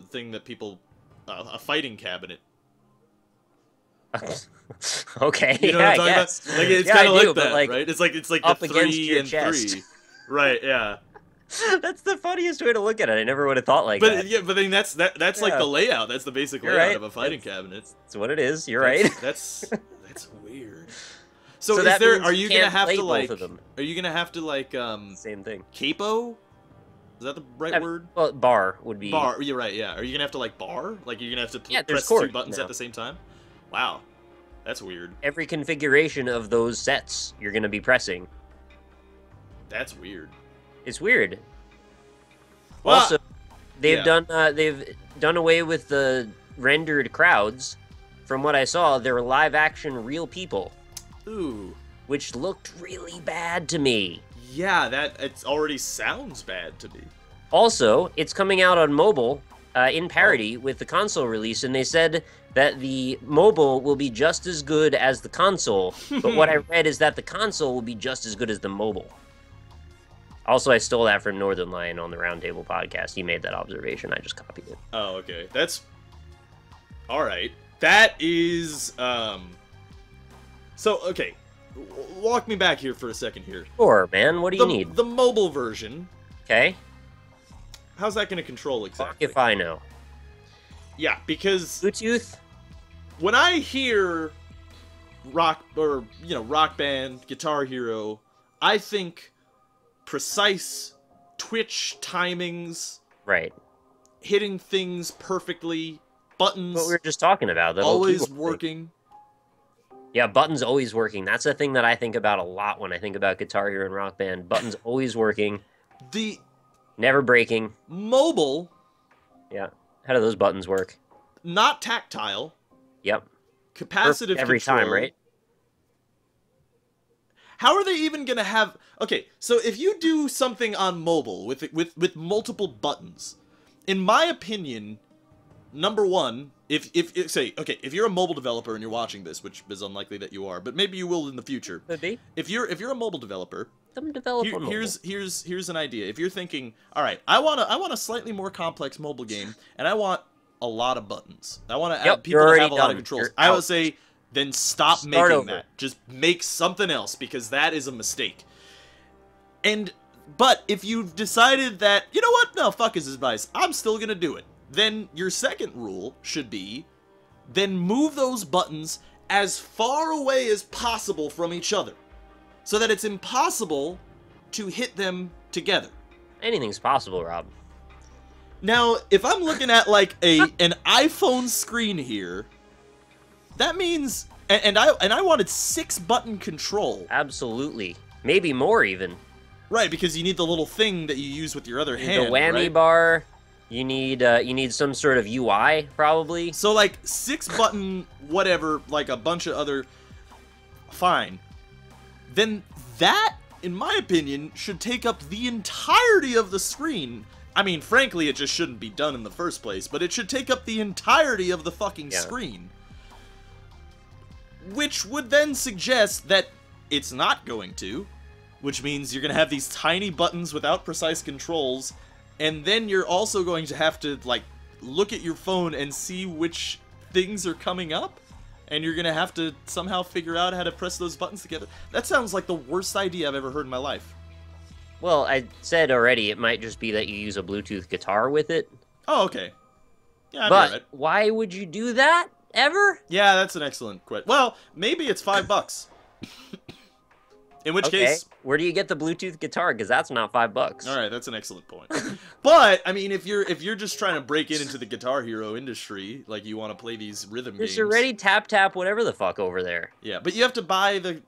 thing that people a fighting cabinet. Okay. You know what I'm talking about? Like, it's kind of like that, like, right? It's like up the against 3 your and chest. 3. Right, yeah. That's the funniest way to look at it. I never would have thought like But that. yeah, but then that's like Yeah. the layout. That's the basic You're layout right. of a fighting cabinet. That's what it is. You're right. That's weird. So, So is that there? means Are you you gonna can't have play to both like? of them. Are you gonna have to like Same thing. capo? Is that the right word? Well, bar would be Bar. You're right. Yeah. Are you gonna have to like bar? Like you're gonna have to Yeah, there's press two chords buttons now. at the same time? Wow, that's weird. every configuration of those sets you're going to be pressing. That's weird. It's weird. Well, Also, they've yeah. done away with the rendered crowds. From what I saw, they're live action real people, Ooh. which looked really bad to me. Yeah, it already sounds bad to me. Also, it's coming out on mobile in parity with the console release, and they said that the mobile will be just as good as the console, but what I read is that the console will be just as good as the mobile. Also, I stole that from Northern Lion on the Roundtable podcast. He made that observation. I just copied it. Oh, okay. That's all right. That is So, okay. Walk me back here for a second here. Sure, man. What do you need? The mobile version. Okay. How's that going to control Fuck exactly? if I know. Yeah, because Bluetooth? when I hear rock band, Guitar Hero, I think precise twitch timings, Right. hitting things perfectly, buttons What we were just talking about. That whole always keyboard thing. working. Yeah, buttons always working. That's a thing that I think about a lot when I think about Guitar Hero and Rock Band. Buttons always working, The never breaking. mobile, Yeah. How do those buttons work? not tactile, Yep. capacitive Every control. time, right? How are they even gonna have? Okay, so if you do something on mobile with multiple buttons, in my opinion, number one, if you're a mobile developer and you're watching this, which is unlikely that you are, but maybe you will in the future. Could be. If you're a mobile developer, Them develop on mobile. here's an idea. If you're thinking, all right, I want a slightly more complex mobile game, and I want a lot of buttons. I want to Yep, people you're to already have a lot of done. controls. You're I would out. say then stop Start making over. that. Just make something else because that is a mistake. But if you've decided that, you know what, no, fuck his advice, I'm still gonna do it, then your second rule should be, then move those buttons as far away as possible from each other, so that it's impossible to hit them together. Anything's possible, Rob. Now, if I'm looking at like an iPhone screen here, that means, and I wanted 6-button control. Absolutely. Maybe more, even. Right, because you need the little thing that you use with your other hand, The whammy right? bar. You need some sort of UI, probably. So like 6-button whatever, like a bunch of other, fine. Then that, in my opinion, should take up the entirety of the screen. I mean, frankly, it just shouldn't be done in the first place, but it should take up the entirety of the fucking screen. Which would then suggest that it's not going to, which means you're going to have these tiny buttons without precise controls, and then you're also going to have to, like, look at your phone and see which things are coming up, and you're going to have to somehow figure out how to press those buttons together. That sounds like the worst idea I've ever heard in my life. Well, I said already, it might just be that you use a Bluetooth guitar with it. Oh, okay. Yeah, I'd be But alright. why would you do that, ever? Yeah, that's an excellent question. Well, maybe it's $5. In which case, where do you get the Bluetooth guitar? Because that's not $5. all right, that's an excellent point. But I mean, if you're just trying to break into the Guitar Hero industry, like you want to play these rhythm There's games, already tap whatever the fuck over there, yeah, but you have to buy the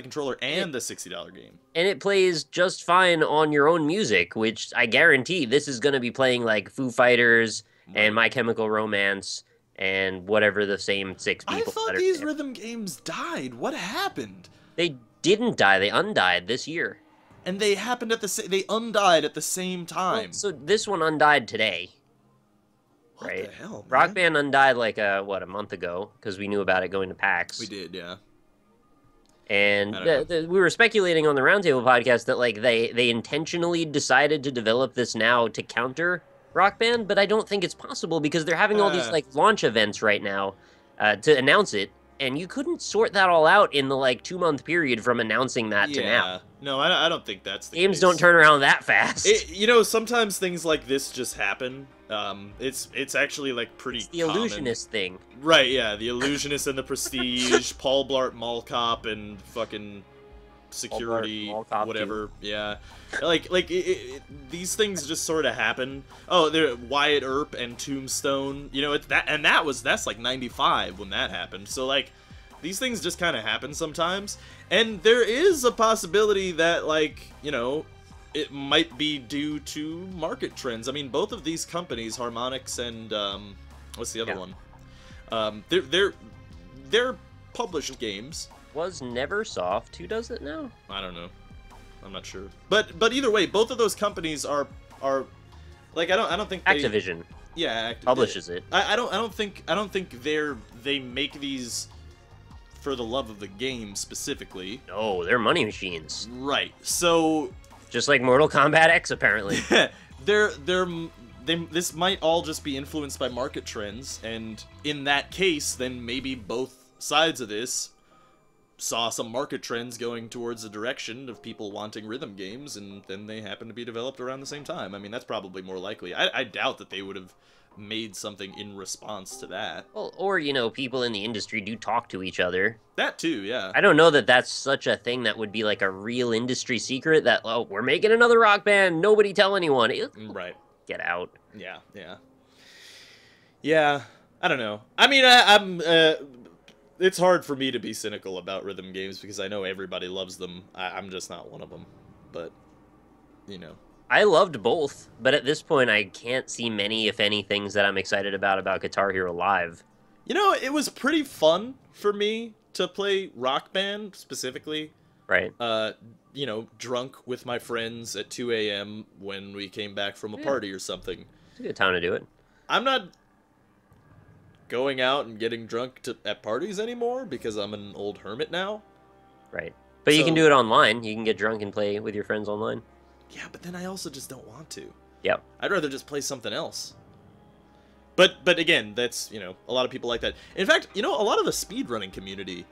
controller and the $60 game. and it plays just fine on your own music, which I guarantee this is going to be playing like Foo Fighters and My Chemical Romance and whatever the same 6 I people. thought that are these there. rhythm games died. What happened? They didn't die. They undied this year. And they happened at they undied at the same time. Well, so this one undied today. What right? the hell, man? Rock Band undied like a month ago because we knew about it going to PAX. We did, yeah. And I don't know. we were speculating on the Roundtable podcast that like they intentionally decided to develop this now to counter Rock Band, but I don't think it's possible because they're having all these like launch events right now to announce it, and you couldn't sort that all out in the like 2-month period from announcing that to now. No, I don't think that's the Games case. don't turn around that fast. You know, sometimes things like this just happen. It's actually like pretty. It's the common. illusionist thing. Right? Yeah, the illusionist and the prestige, Paul Blart Mall Cop and fucking security, whatever. Yeah, like these things just sort of happen. Oh, there Wyatt Earp and Tombstone. You know, that's like 95 when that happened. So like, these things just kind of happen sometimes, and there is a possibility that, like, you know, it might be due to market trends. I mean, both of these companies, Harmonix and what's the other one? They're published games. Was Neversoft? Who does it now? I don't know. I'm not sure. But either way, both of those companies are like, I don't think Activision. Yeah, publishes it. I don't think they make these for the love of the game specifically. No, they're money machines. Right. So just like Mortal Kombat X, apparently. This might all just be influenced by market trends, and in that case, then maybe both sides of this saw some market trends going towards the direction of people wanting rhythm games, and then they happen to be developed around the same time. I mean, that's probably more likely. I doubt that they would have made something in response to that. Well, or, you know, people in the industry do talk to each other. That too, yeah. I don't know that that's such a thing that would be like a real industry secret that, oh, we're making another rock band, nobody tell anyone. Right. Get out. Yeah. Yeah, I don't know. I mean, I'm it's hard for me to be cynical about rhythm games because I know everybody loves them. I'm just not one of them. But, you know. I loved both, but at this point I can't see many, if any, things that I'm excited about Guitar Hero Live. You know, it was pretty fun for me to play Rock Band, specifically. Right. You know, drunk with my friends at 2 a.m. when we came back from a party or something. It's a good time to do it. I'm not going out and getting drunk at parties anymore because I'm an old hermit now. Right. But you can do it online. You can get drunk and play with your friends online. Yeah, but then I also just don't want to. Yep. I'd rather just play something else. But again, that's, you know, a lot of people like that. In fact, you know, a lot of the speedrunning community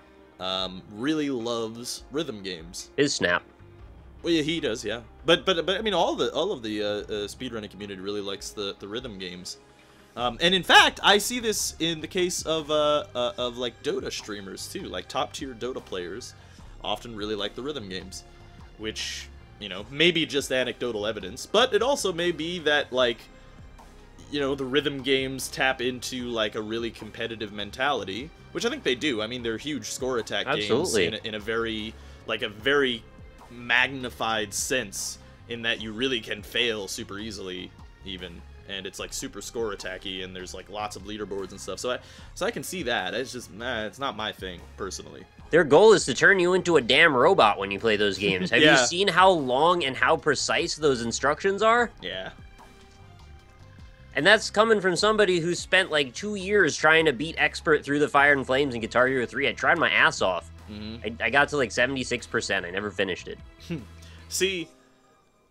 really loves rhythm games. Is Snap. Well, yeah, he does, yeah. But I mean, all of the speedrunning community really likes the rhythm games. And in fact, I see this in the case of like Dota streamers too. Like top tier Dota players often really like the rhythm games, which, you know, maybe just anecdotal evidence, but it also may be that, like, you know, the rhythm games tap into like a really competitive mentality, which I think they do. I mean, they're huge score attack games in a very magnified sense, in that you really can fail super easily even, and it's like super score attacky, and there's like lots of leaderboards and stuff. So I can see that. It's just it's not my thing personally. Their goal is to turn you into a damn robot when you play those games. Have you seen how long and how precise those instructions are? Yeah. And that's coming from somebody who spent like 2 years trying to beat Expert through the Fire and Flames in Guitar Hero 3. I tried my ass off. I got to like 76%. I never finished it. See,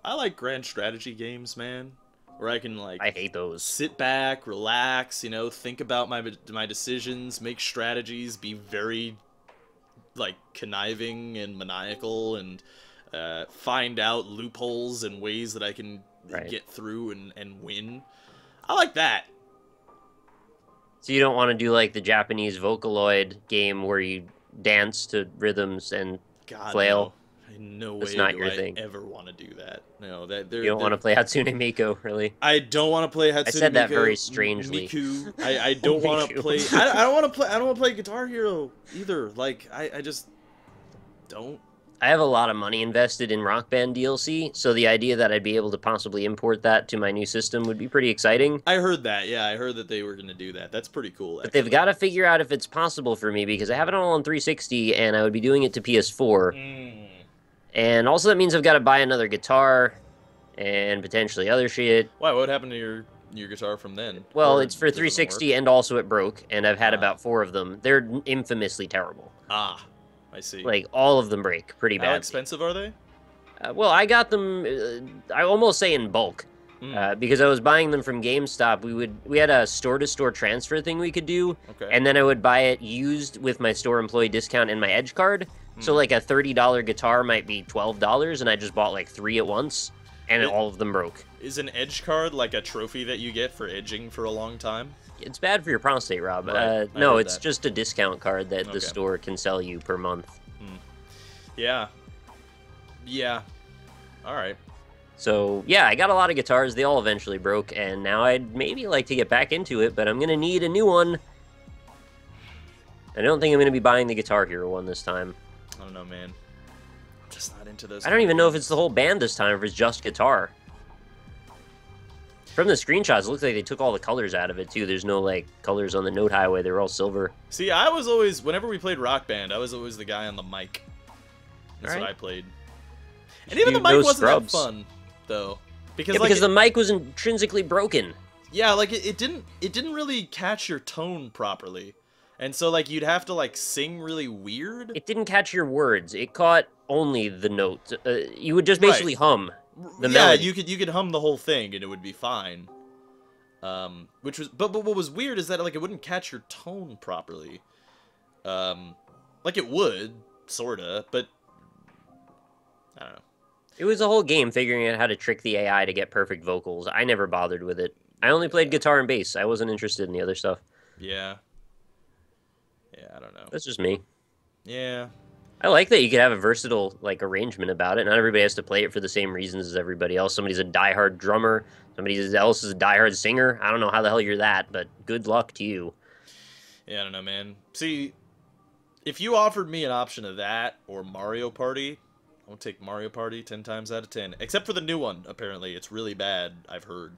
I like grand strategy games, man. Where I can, like, I hate those. Sit back, relax, you know, think about my decisions, make strategies, be very, like, conniving and maniacal, and find out loopholes and ways that I can get through and win. I like that. So you don't want to do like the Japanese Vocaloid game where you dance to rhythms and flail? No way That's not do your I thing. ever want to do that. No, you don't want to play Hatsune Miku, really? I don't want to play Hatsune Miku. I said that very strangely. Miku. I don't want to play. I don't want to play. I don't want to play Guitar Hero either. Like, I just don't. I have a lot of money invested in Rock Band DLC, so the idea that I'd be able to possibly import that to my new system would be pretty exciting. I heard that, yeah. I heard that they were going to do that. That's pretty cool, actually. But they've got to figure out if it's possible for me, because I have it all on 360, and I would be doing it to PS4. And also that means I've got to buy another guitar, and potentially other shit. Why? What happened to your guitar from then? Well, it's for 360, and also it broke, and I've had about 4 of them. They're infamously terrible. I see. Like, all of them break pretty bad. How expensive are they? Well, I got them, I almost say in bulk. because I was buying them from GameStop. We had a store-to-store transfer thing we could do, Okay. and then I would buy it used with my store employee discount and my Edge card. So like a $30 guitar might be $12, and I just bought like 3 at once, and all of them broke. Is an Edge card like a trophy that you get for edging for a long time? It's bad for your prostate, Rob. Right. No, it's just a discount card that the Okay. store can sell you per month. Yeah. Yeah. All right. So, yeah, I got a lot of guitars. They all eventually broke, and now I'd maybe like to get back into it, but I'm going to need a new one. I don't think I'm going to be buying the Guitar Hero one this time. I don't know, man. I'm just not into those. I don't even know if it's the whole band this time, or if it's just guitar. From the screenshots, it looks like they took all the colors out of it, too. There's no, like, colors on the Note Highway. They're all silver. See, I was always, whenever we played Rock Band, I was always the guy on the mic. That's All right. what I played. And even the mic wasn't that fun, though. Because, yeah, because the mic was intrinsically broken. Yeah, like, it didn't really catch your tone properly. And so, like, you'd have to, like, sing really weird. It didn't catch your words. It caught only the notes. You would just basically hum the melody. Yeah, you could hum the whole thing and it would be fine. Which was, but what was weird is that, like, it wouldn't catch your tone properly. Like, it would, sorta, but I don't know. It was a whole game figuring out how to trick the AI to get perfect vocals. I never bothered with it. I only played guitar and bass. I wasn't interested in the other stuff. Yeah. Yeah, I don't know. That's just me. Yeah. I like that you could have a versatile, like, arrangement about it. Not everybody has to play it for the same reasons as everybody else. Somebody's a diehard drummer. Somebody else is a diehard singer. I don't know how the hell you're that, but good luck to you. Yeah, I don't know, man. See, if you offered me an option of that or Mario Party, I would take Mario Party 10 times out of 10. Except for the new one, apparently. It's really bad, I've heard.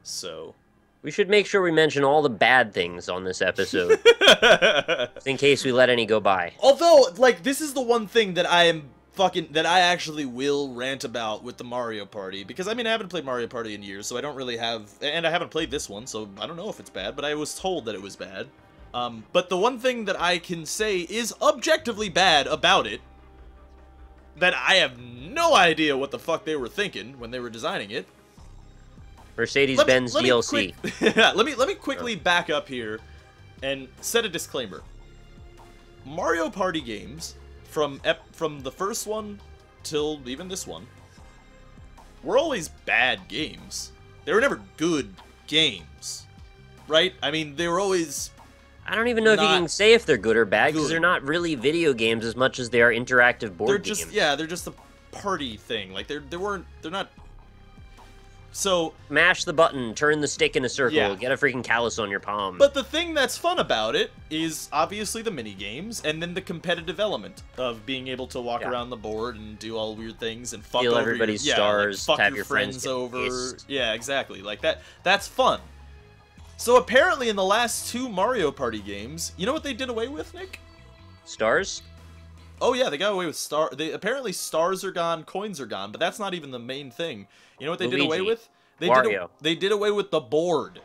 So... We should make sure we mention all the bad things on this episode. In case we let any go by. Although, like, this is the one thing that I actually will rant about with the Mario Party. Because, I mean, I haven't played Mario Party in years, so I don't really have... And I haven't played this one, so I don't know if it's bad, but I was told that it was bad. But the one thing that I can say is objectively bad about it, that I have no idea what the fuck they were thinking when they were designing it. Mercedes-Benz DLC. Let me quickly back up here and set a disclaimer. Mario Party games, from the first one till even this one, were always bad games. They were never good games, right? I mean, they were always... I don't even know if you can say if they're good or bad, because they're not really video games as much as they are interactive board games. Yeah, they're just a party thing. Like, they're not... So... Mash the button, turn the stick in a circle, yeah. Get a freaking callus on your palm. But the thing that's fun about it is obviously the mini-games, and then the competitive element of being able to walk around the board and do all weird things and fuck over everybody's stars, like, fuck have your your friends over. pissed. Yeah, exactly. Like, that's fun. So apparently in the last 2 Mario Party games, you know what they did away with, Nick? Stars? Oh yeah, they got away with apparently stars are gone, coins are gone, but that's not even the main thing. You know what they did away with? They did away with the board.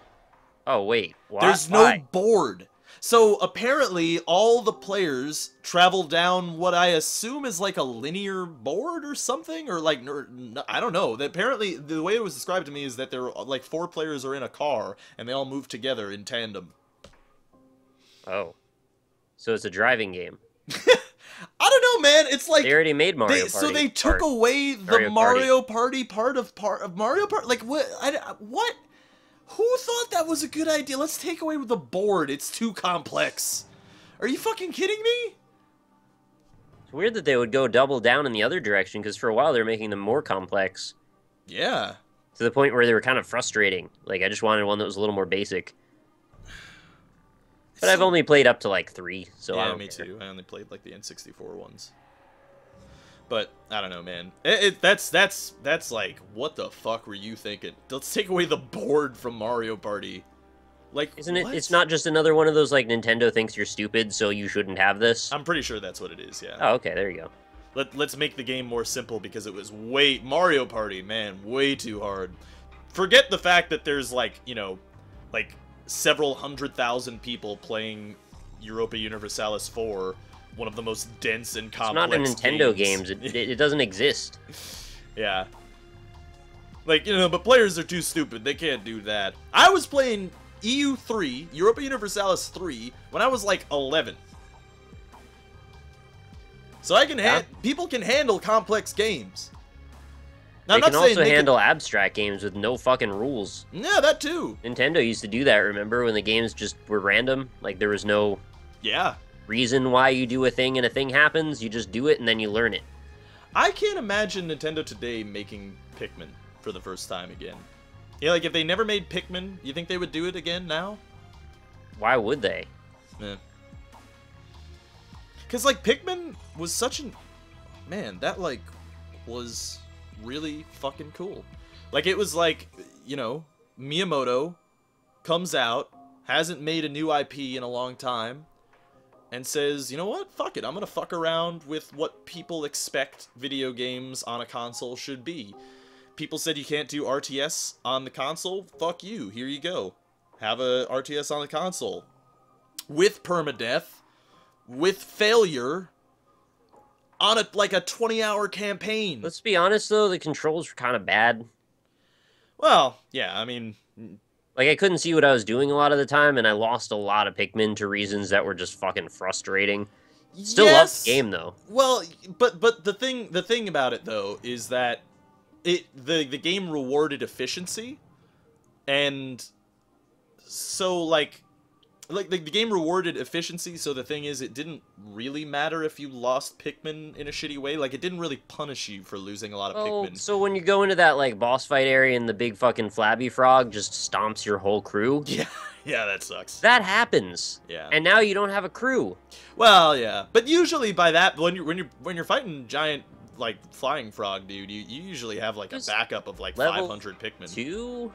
Oh wait, why? There's no board. So apparently all the players travel down what I assume is like a linear board or something, or like, I don't know. Apparently the way it was described to me is that there are like 4 players are in a car and they all move together in tandem. Oh, so it's a driving game. I don't know, man. It's like they already made Mario Party. So they took away the Mario Party part of Mario Party. Like what? What? Who thought that was a good idea? Let's take away the board. It's too complex. Are you fucking kidding me? It's weird that they would go double down in the other direction, because for a while they were making them more complex. Yeah. To the point where they were kind of frustrating. Like, I just wanted one that was a little more basic. But I've only played up to like 3, so I don't me care. too. I only played like the N64 ones. But I don't know, man. That's like, what the fuck were you thinking? Let's take away the board from Mario Party. Like, isn't it? It's not just another one of those like Nintendo thinks you're stupid, so you shouldn't have this. I'm pretty sure that's what it is. Yeah. Oh, okay. There you go. Let's make the game more simple, because it was Mario Party, man, way too hard. Forget the fact that there's like, you know, like several 100,000 people playing Europa Universalis 4, one of the most dense and complex It's not in Nintendo games. it doesn't exist. Yeah. Like, you know, but players are too stupid. They can't do that. I was playing EU3, Europa Universalis 3, when I was like 11. So I can people can handle complex games. Now, They can also handle abstract games with no fucking rules. Yeah, that too. Nintendo used to do that, remember? When the games just were random? Like, there was no reason why you do a thing and a thing happens. You just do it and then you learn it. I can't imagine Nintendo today making Pikmin for the first time again. Yeah, like if they never made Pikmin, you think they would do it again now? Why would they? Yeah. Because, like, Pikmin was such an... Man, that, like, was really fucking cool. Like, it was like, you know, Miyamoto comes out, hasn't made a new IP in a long time, and says, you know what, fuck it, I'm gonna fuck around with what people expect video games on a console should be. People said you can't do RTS on the console, fuck you, here you go. Have a RTS on the console. With permadeath, with failure, on a 20-hour campaign. Let's be honest, though, the controls were kind of bad. Well, yeah, I mean... Like, I couldn't see what I was doing a lot of the time, and I lost a lot of Pikmin to reasons that were just fucking frustrating. Still love the game, though. Well, but the thing about it, though, is that the game rewarded efficiency, and so, like the game rewarded efficiency, so the thing is, it didn't really matter if you lost Pikmin in a shitty way. Like, it didn't really punish you for losing a lot of Pikmin. So when you go into that, like, boss fight area and the big fucking flabby frog just stomps your whole crew... Yeah, that sucks. That happens. Yeah. And now you don't have a crew. Well, yeah. But usually by that, when you're fighting giant, like, flying frog dude, you usually have, like, a backup of, like, 500 Pikmin. 2?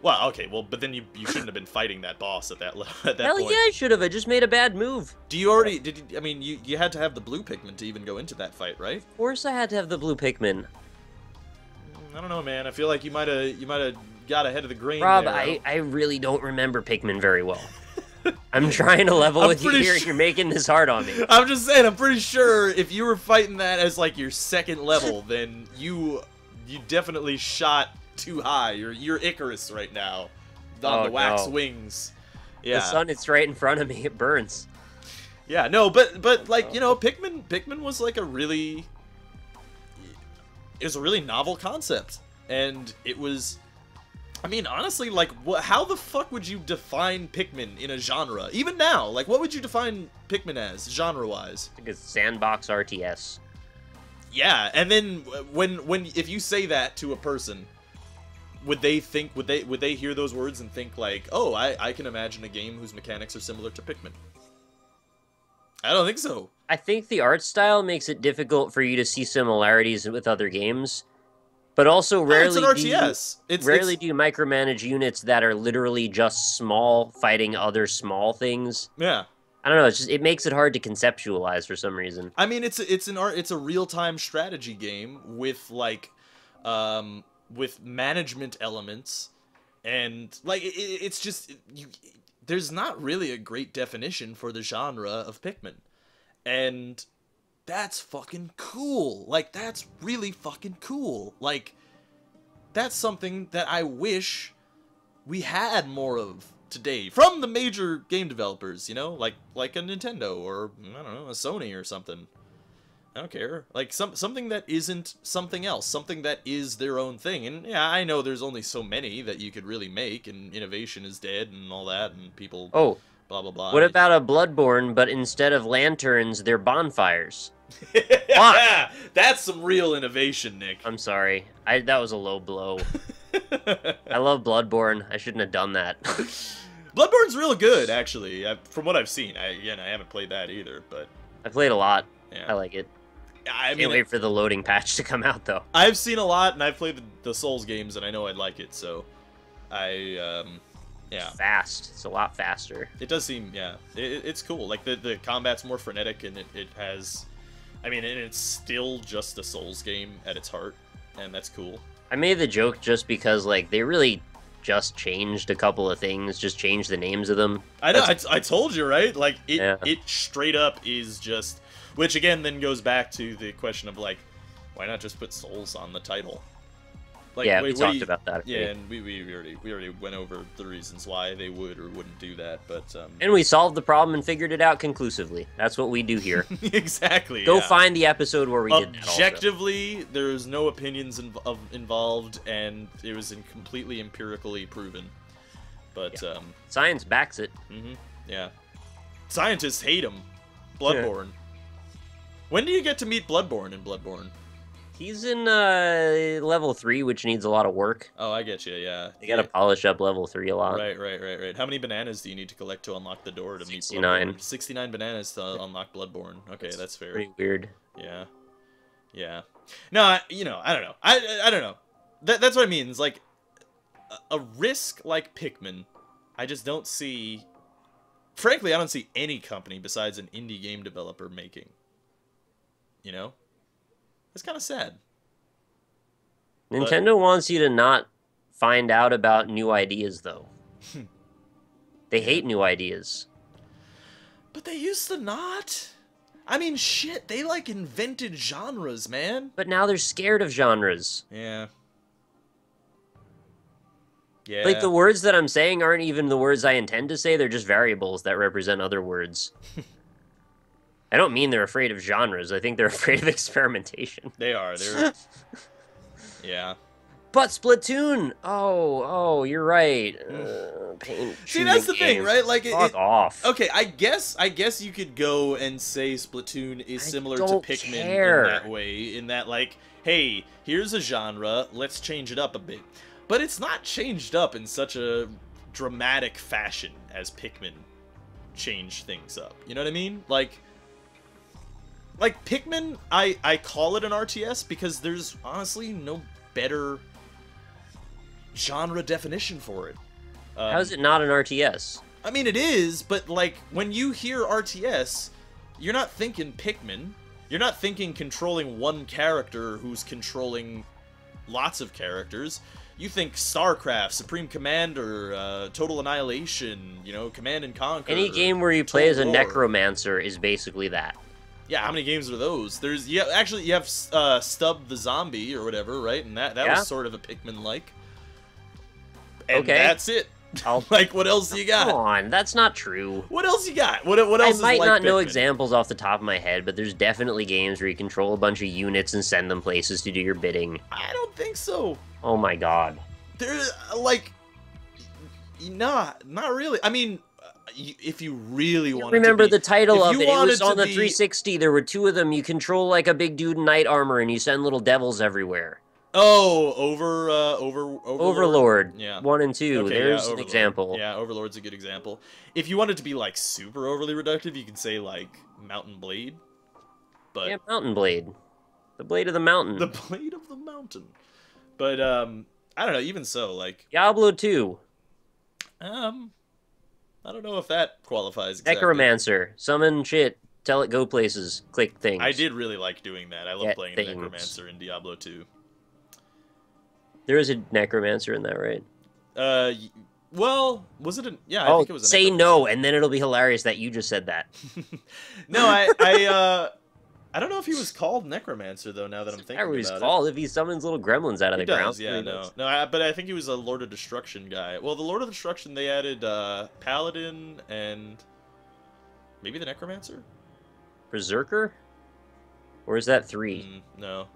Well, okay, well, but then you shouldn't have been fighting that boss at that point. Hell yeah, I should have. I just made a bad move. Do you already... I mean, you had to have the blue Pikmin to even go into that fight, right? Of course I had to have the blue Pikmin. I don't know, man. I feel like you might have got ahead of the grain Rob, there. I really don't remember Pikmin very well. I'm trying to level with you here, and you're making this hard on me. I'm just saying, I'm pretty sure if you were fighting that as, like, your second level, then you definitely shot too high. You're Icarus right now on the wax wings. Yeah. The sun, it's right in front of me. It burns. Yeah, no, but like, you know, Pikmin was like it was a really novel concept, and it was, I mean, honestly, like, how the fuck would you define Pikmin in a genre? Even now, like, what would you define Pikmin as, genre-wise? I think it's sandbox RTS. Yeah, and then if you say that to a person, would they hear those words and think like, oh, I can imagine a game whose mechanics are similar to Pikmin? I don't think so. I think the art style makes it difficult for you to see similarities with other games, but also rarely do you micromanage units that are literally just small fighting other small things. Yeah. I don't know. It's just, it makes it hard to conceptualize for some reason. I mean, it's a real-time strategy game with like, with management elements, and like it's just there's not really a great definition for the genre of Pikmin, and that's fucking cool. Like, that's really fucking cool. Like, that's something that I wish we had more of today from the major game developers, you know, like a Nintendo or, I don't know, a Sony or something. I don't care. Like, something that isn't something else. Something that is their own thing. And, yeah, I know there's only so many that you could really make, and innovation is dead and all that, and people... Oh. Blah, blah, blah. What about a Bloodborne, but instead of lanterns, they're bonfires? Yeah, that's some real innovation, Nick. I'm sorry. That was a low blow. I love Bloodborne. I shouldn't have done that. Bloodborne's real good, actually. From what I've seen. I haven't played that either, but... I played a lot. Yeah. I like it. I mean, can't wait for the loading patch to come out, though. I've seen a lot, and I've played the Souls games, and I know I'd like it, so... yeah. It's fast. It's a lot faster. It does seem, yeah. It's cool. Like, the combat's more frenetic, and it has... I mean, and it's still just a Souls game at its heart, and that's cool. I made the joke just because, like, they really just changed a couple of things, just changed the names of them. I know, I told you, right? Like, it straight up is just... Which, again, then goes back to the question of, like, why not just put Souls on the title? Like, yeah, we talked about that. Yeah, and we already went over the reasons why they would or wouldn't do that, but and we solved the problem and figured it out conclusively. That's what we do here. Exactly. Go find the episode where we did that. Objectively, there's no opinions involved, and it was completely empirically proven. But science backs it. Yeah, scientists hate him. Bloodborne. When do you get to meet Bloodborne in Bloodborne? He's in level 3, which needs a lot of work. Oh, I get you, yeah. You gotta polish up level 3 a lot. Right. How many bananas do you need to collect to unlock the door to meet 69. Bloodborne? 69 bananas to unlock Bloodborne. Okay, that's fair. Pretty weird. Yeah. Yeah. No, I don't know. I don't know. That's what I mean. It's like, a risk like Pikmin, I just don't see... Frankly, I don't see any company besides an indie game developer making. You know? It's kind of sad. Nintendo wants you to not find out about new ideas, though. They hate new ideas. But they used to not. I mean, shit, they, like, invented genres, man. But now they're scared of genres. Yeah. Yeah. Like, the words that I'm saying aren't even the words I intend to say, they're just variables that represent other words. I don't mean they're afraid of genres. I think they're afraid of experimentation. They are. They're... Yeah. But Splatoon! Oh, you're right. See, that's the thing, right? Like, Fuck off. Okay, I guess you could go and say Splatoon is similar to Pikmin in that way, in that, like, hey, here's a genre, let's change it up a bit. But it's not changed up in such a dramatic fashion as Pikmin changed things up. You know what I mean? Like Pikmin, I call it an RTS because there's honestly no better genre definition for it. How is it not an RTS? I mean, it is, but, like, when you hear RTS, you're not thinking Pikmin. You're not thinking controlling one character who's controlling lots of characters. You think StarCraft, Supreme Commander, Total Annihilation, you know, Command and Conquer. Any game where you play as a necromancer is basically that. Yeah, how many games are those? You have Stub the Zombie or whatever, right? And that was sort of a Pikmin-like. And that's it. Like, what else you got? Come on, that's not true. What else you got? What else is like I might not know Pikmin? examples off the top of my head, but there's definitely games where you control a bunch of units and send them places to do your bidding. I don't think so. Oh my god. There's, like... not really. I mean... if you really want to remember the title of it, it was on the be... 360. There were 2 of them. You control like a big dude in knight armor, and you send little devils everywhere. Oh, Overlord. Yeah. 1 and 2. Okay, There's yeah, an example. Yeah, Overlord's a good example. If you wanted to be like super overly reductive, you can say like Mountain Blade. But yeah, Mountain Blade. The blade of the mountain. The blade of the mountain. But I don't know, even so, like Diablo 2. I don't know if that qualifies exactly. Necromancer. Summon shit. Tell it go places. Click things. I did really like doing that. I love playing Necromancer in Diablo 2. There is a Necromancer in that, right? Well, was it a... Yeah, I think it was a say no, and then it'll be hilarious that you just said that. No, I don't know if he was called Necromancer, though, now that I'm thinking about it. What he's called if he summons little gremlins out of the ground. Yeah, no, but I think he was a Lord of Destruction guy. Well, the Lord of Destruction, they added Paladin and maybe the Necromancer? Berserker? Or is that 3? No.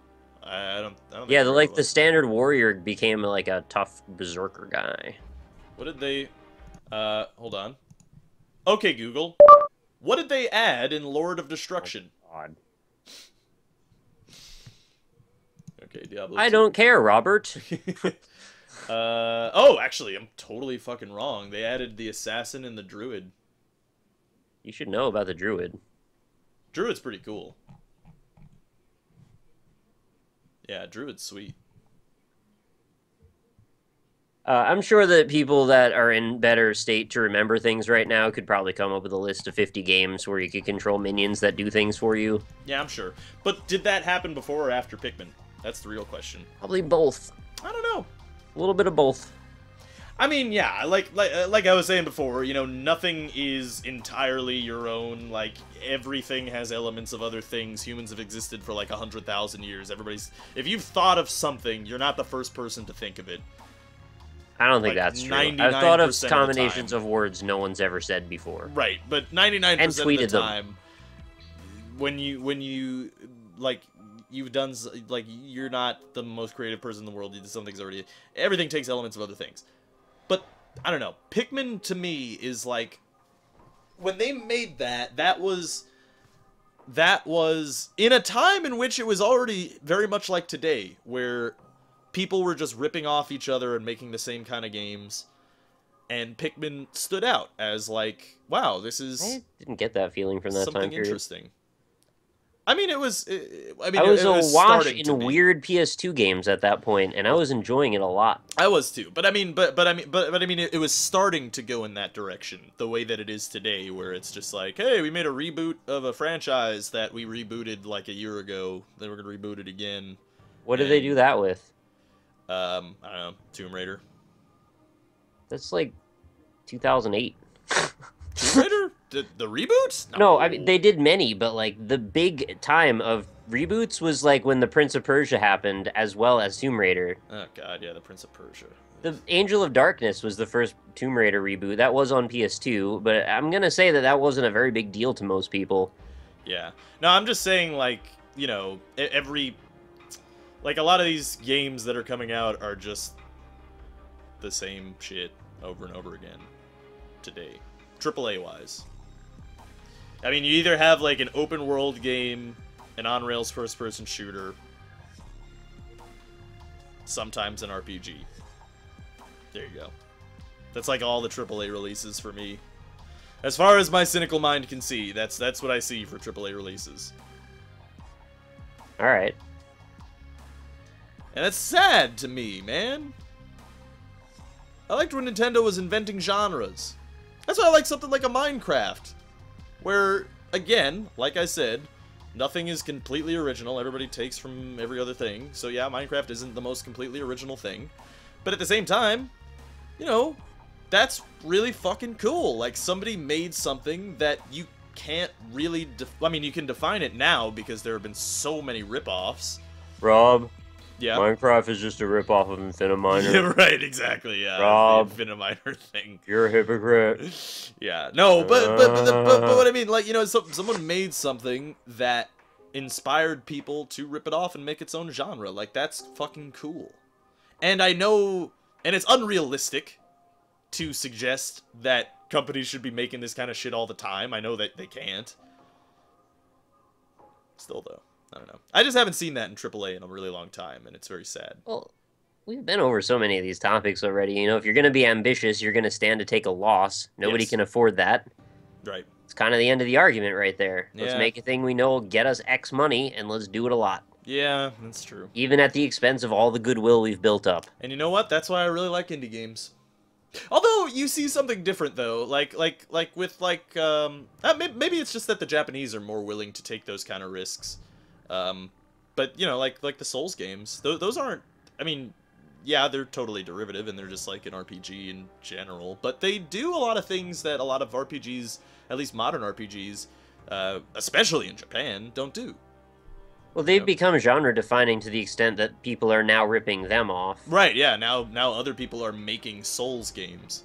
I don't yeah, the standard warrior became like a tough berserker guy. What did they... hold on. Okay, Google. What did they add in Lord of Destruction? Oh, God. Okay, Diablo 2. I don't care, Robert. Oh, actually, I'm totally fucking wrong. They added the Assassin and the Druid. You should know about the Druid. Druid's pretty cool. Yeah, Druid's sweet. I'm sure that people that are in better state to remember things right now could probably come up with a list of 50 games where you could control minions that do things for you. Yeah, I'm sure. But did that happen before or after Pikmin? That's the real question. Probably both. I don't know. A little bit of both. I mean, yeah, like I was saying before, you know, nothing is entirely your own. Like, everything has elements of other things. Humans have existed for like 100,000 years. If you've thought of something, you're not the first person to think of it. I don't think that's true. I've thought of combinations of words no one's ever said before. Right, but 99% of the time, when you like, you've done, like, you're not the most creative person in the world. Something's already, everything takes elements of other things. But, I don't know, Pikmin, to me, is like, when they made that was in a time in which it was already very much like today, where people were just ripping off each other and making the same kind of games, and Pikmin stood out as, like, wow, this is... I didn't get that feeling from that time period. Something interesting. I mean, it was... I was awash in weird PS2 games at that point, and I was enjoying it a lot. I was too, but I mean, it was starting to go in that direction, the way that it is today, where it's just like, hey, we made a reboot of a franchise that we rebooted like a year ago, then we're gonna reboot it again. What did they do that with? I don't know, Tomb Raider. That's like 2008. Tomb Raider? The reboots? No, I mean, they did many, but, like, the big time of reboots was, like, when the Prince of Persia happened, as well as Tomb Raider. Oh, God, yeah, the Prince of Persia. The Angel of Darkness was the first Tomb Raider reboot. That was on PS2, but I'm gonna say that wasn't a very big deal to most people. Yeah. No, I'm just saying, like, you know, like, a lot of these games that are coming out are just the same shit over and over again today. AAA-wise. I mean, you either have, like, an open-world game, an on-rails first-person shooter, sometimes an RPG. There you go. That's, like, all the AAA releases for me. As far as my cynical mind can see, that's what I see for AAA releases. Alright. And that's sad to me, man. I liked when Nintendo was inventing genres. That's why I like something like a Minecraft. Where, again, like I said, nothing is completely original. Everybody takes from every other thing. So yeah, Minecraft isn't the most completely original thing. But at the same time, you know, that's really fucking cool. Like, somebody made something that you can't really... I mean, you can define it now because there have been so many rip-offs. Rob? Yeah. Minecraft is just a rip-off of Infiniminer. Yeah, right, exactly, yeah. Rob, the Infiniminer thing. You're a hypocrite. Yeah, no, but what I mean, like, you know, someone made something that inspired people to rip it off and make its own genre. Like, that's fucking cool. And I know, and it's unrealistic to suggest that companies should be making this kind of shit all the time. I know that they can't. Still, though. I don't know. I just haven't seen that in AAA in a really long time, and it's very sad. Well, we've been over so many of these topics already. You know, if you're going to be ambitious, you're going to stand to take a loss. Nobody can afford that. Right. It's kind of the end of the argument right there. Let's Yeah. make a thing we know will get us X money, and let's do it a lot. Yeah, that's true. Even at the expense of all the goodwill we've built up. And you know what? That's why I really like indie games. Although you see something different though, like with maybe it's just that the Japanese are more willing to take those kind of risks. But you know, like the Souls games, those aren't. I mean, yeah, they're totally derivative and they're just like an RPG in general. But they do a lot of things that a lot of RPGs, at least modern RPGs, especially in Japan, don't do. Well, they've become genre-defining to the extent that people are now ripping them off. Right, yeah, now other people are making Souls games.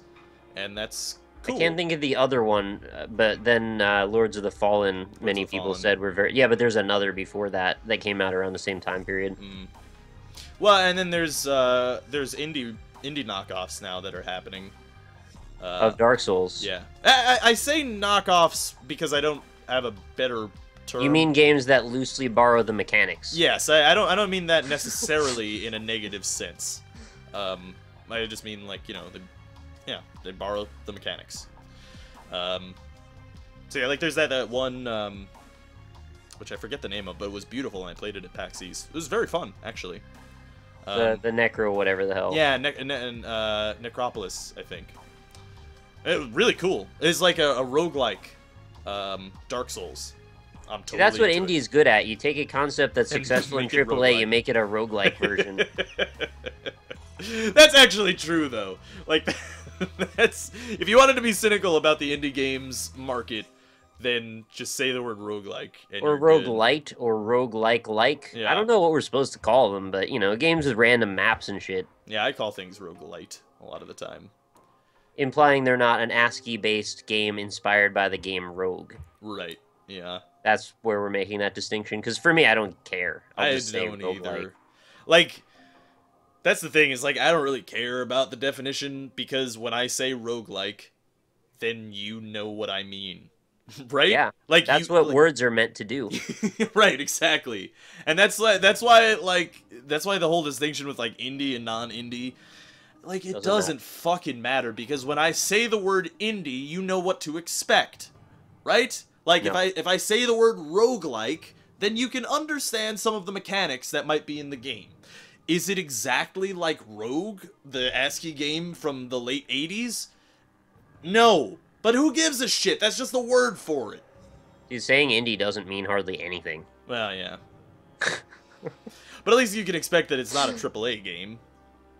And that's cool. I can't think of the other one, but then Lords of the Fallen, many people said were very... Yeah, but there's another before that came out around the same time period. Mm. Well, and then there's indie knockoffs now that are happening. Of Dark Souls. Yeah. I say knockoffs because I don't have a better... term. You mean games that loosely borrow the mechanics? Yes, I don't mean that necessarily in a negative sense. I just mean, like, you know, they borrow the mechanics. So yeah, like there's that one which I forget the name of, but it was beautiful and I played it at PAX East. It was very fun, actually. The Necro, whatever the hell. Yeah, Necropolis, I think. It was really cool. It's like a roguelike Dark Souls. Totally that's what indie's good at. You take a concept that's successful in AAA, you make it a roguelike version. That's actually true, though. Like, that's if you wanted to be cynical about the indie games market, then just say the word roguelike. And Or you're good. roguelite, or roguelike. I Yeah. don't know what we're supposed to call them, but, you know, games with random maps and shit. Yeah, I call things roguelite a lot of the time. Implying they're not an ASCII-based game inspired by the game Rogue. Right. Yeah. That's where we're making that distinction. Because for me, I don't care. I'll I just say don't roguelike. either. Like, that's the thing, is like, I don't really care about the definition, because when I say roguelike, then you know what I mean. Right? Yeah, like that's you, what like, words are meant to do. right, exactly. And that's why the whole distinction with like indie and non-indie, like, it doesn't fucking matter, because when I say the word indie, you know what to expect. Right? Like, No. if I say the word roguelike, then you can understand some of the mechanics that might be in the game. Is it exactly like Rogue, the ASCII game from the late 80s? No. But who gives a shit? That's just the word for it. Dude, saying indie doesn't mean hardly anything. Well, yeah. But at least you can expect that it's not a AAA game.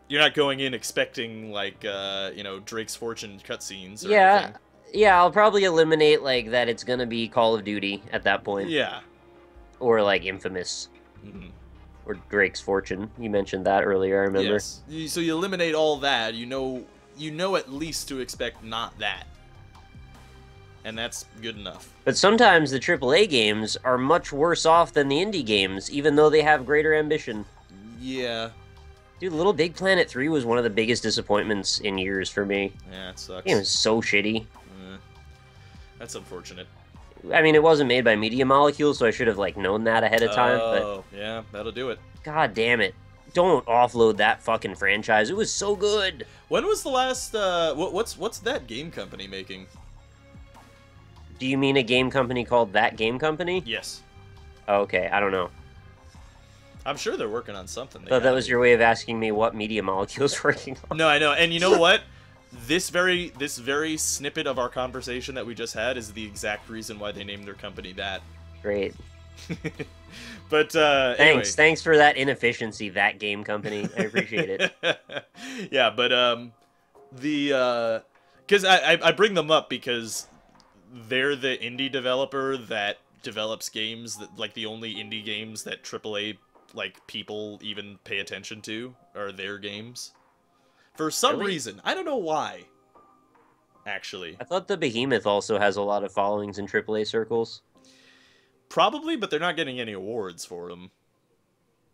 You're not going in expecting, like, you know, Drake's Fortune cutscenes or anything. Yeah, I'll probably eliminate, like, that it's gonna be Call of Duty at that point. Yeah. Or, like, Infamous. Mm-hmm. Or Drake's Fortune. You mentioned that earlier, I remember. Yes. So you eliminate all that, you know at least to expect not that. And that's good enough. But sometimes the AAA games are much worse off than the indie games, even though they have greater ambition. Yeah. Dude, Little Big Planet 3 was one of the biggest disappointments in years for me. Yeah, it sucks. It was so shitty. That's unfortunate. I mean, it wasn't made by Media Molecule, so I should have, like, known that ahead of time, but... Oh, yeah, that'll do it. God damn it. Don't offload that fucking franchise. It was so good. When was the last, what's that game company making? Do you mean a game company called That Game Company? Yes. Oh, okay, I don't know. I'm sure they're working on something. Thought that was your way of asking me what Media Molecule's working on. No, I know. And you know what? This very snippet of our conversation that we just had is the exact reason why they named their company that. Great. But anyway. Thanks for that inefficiency, That Game Company. I appreciate it. Yeah, but because I bring them up because they're the indie developer that develops games that, like, the only indie games that AAA, like, people even pay attention to are their games. For some reason. I don't know why. Actually. I thought the Behemoth also has a lot of followings in AAA circles. Probably, but they're not getting any awards for them.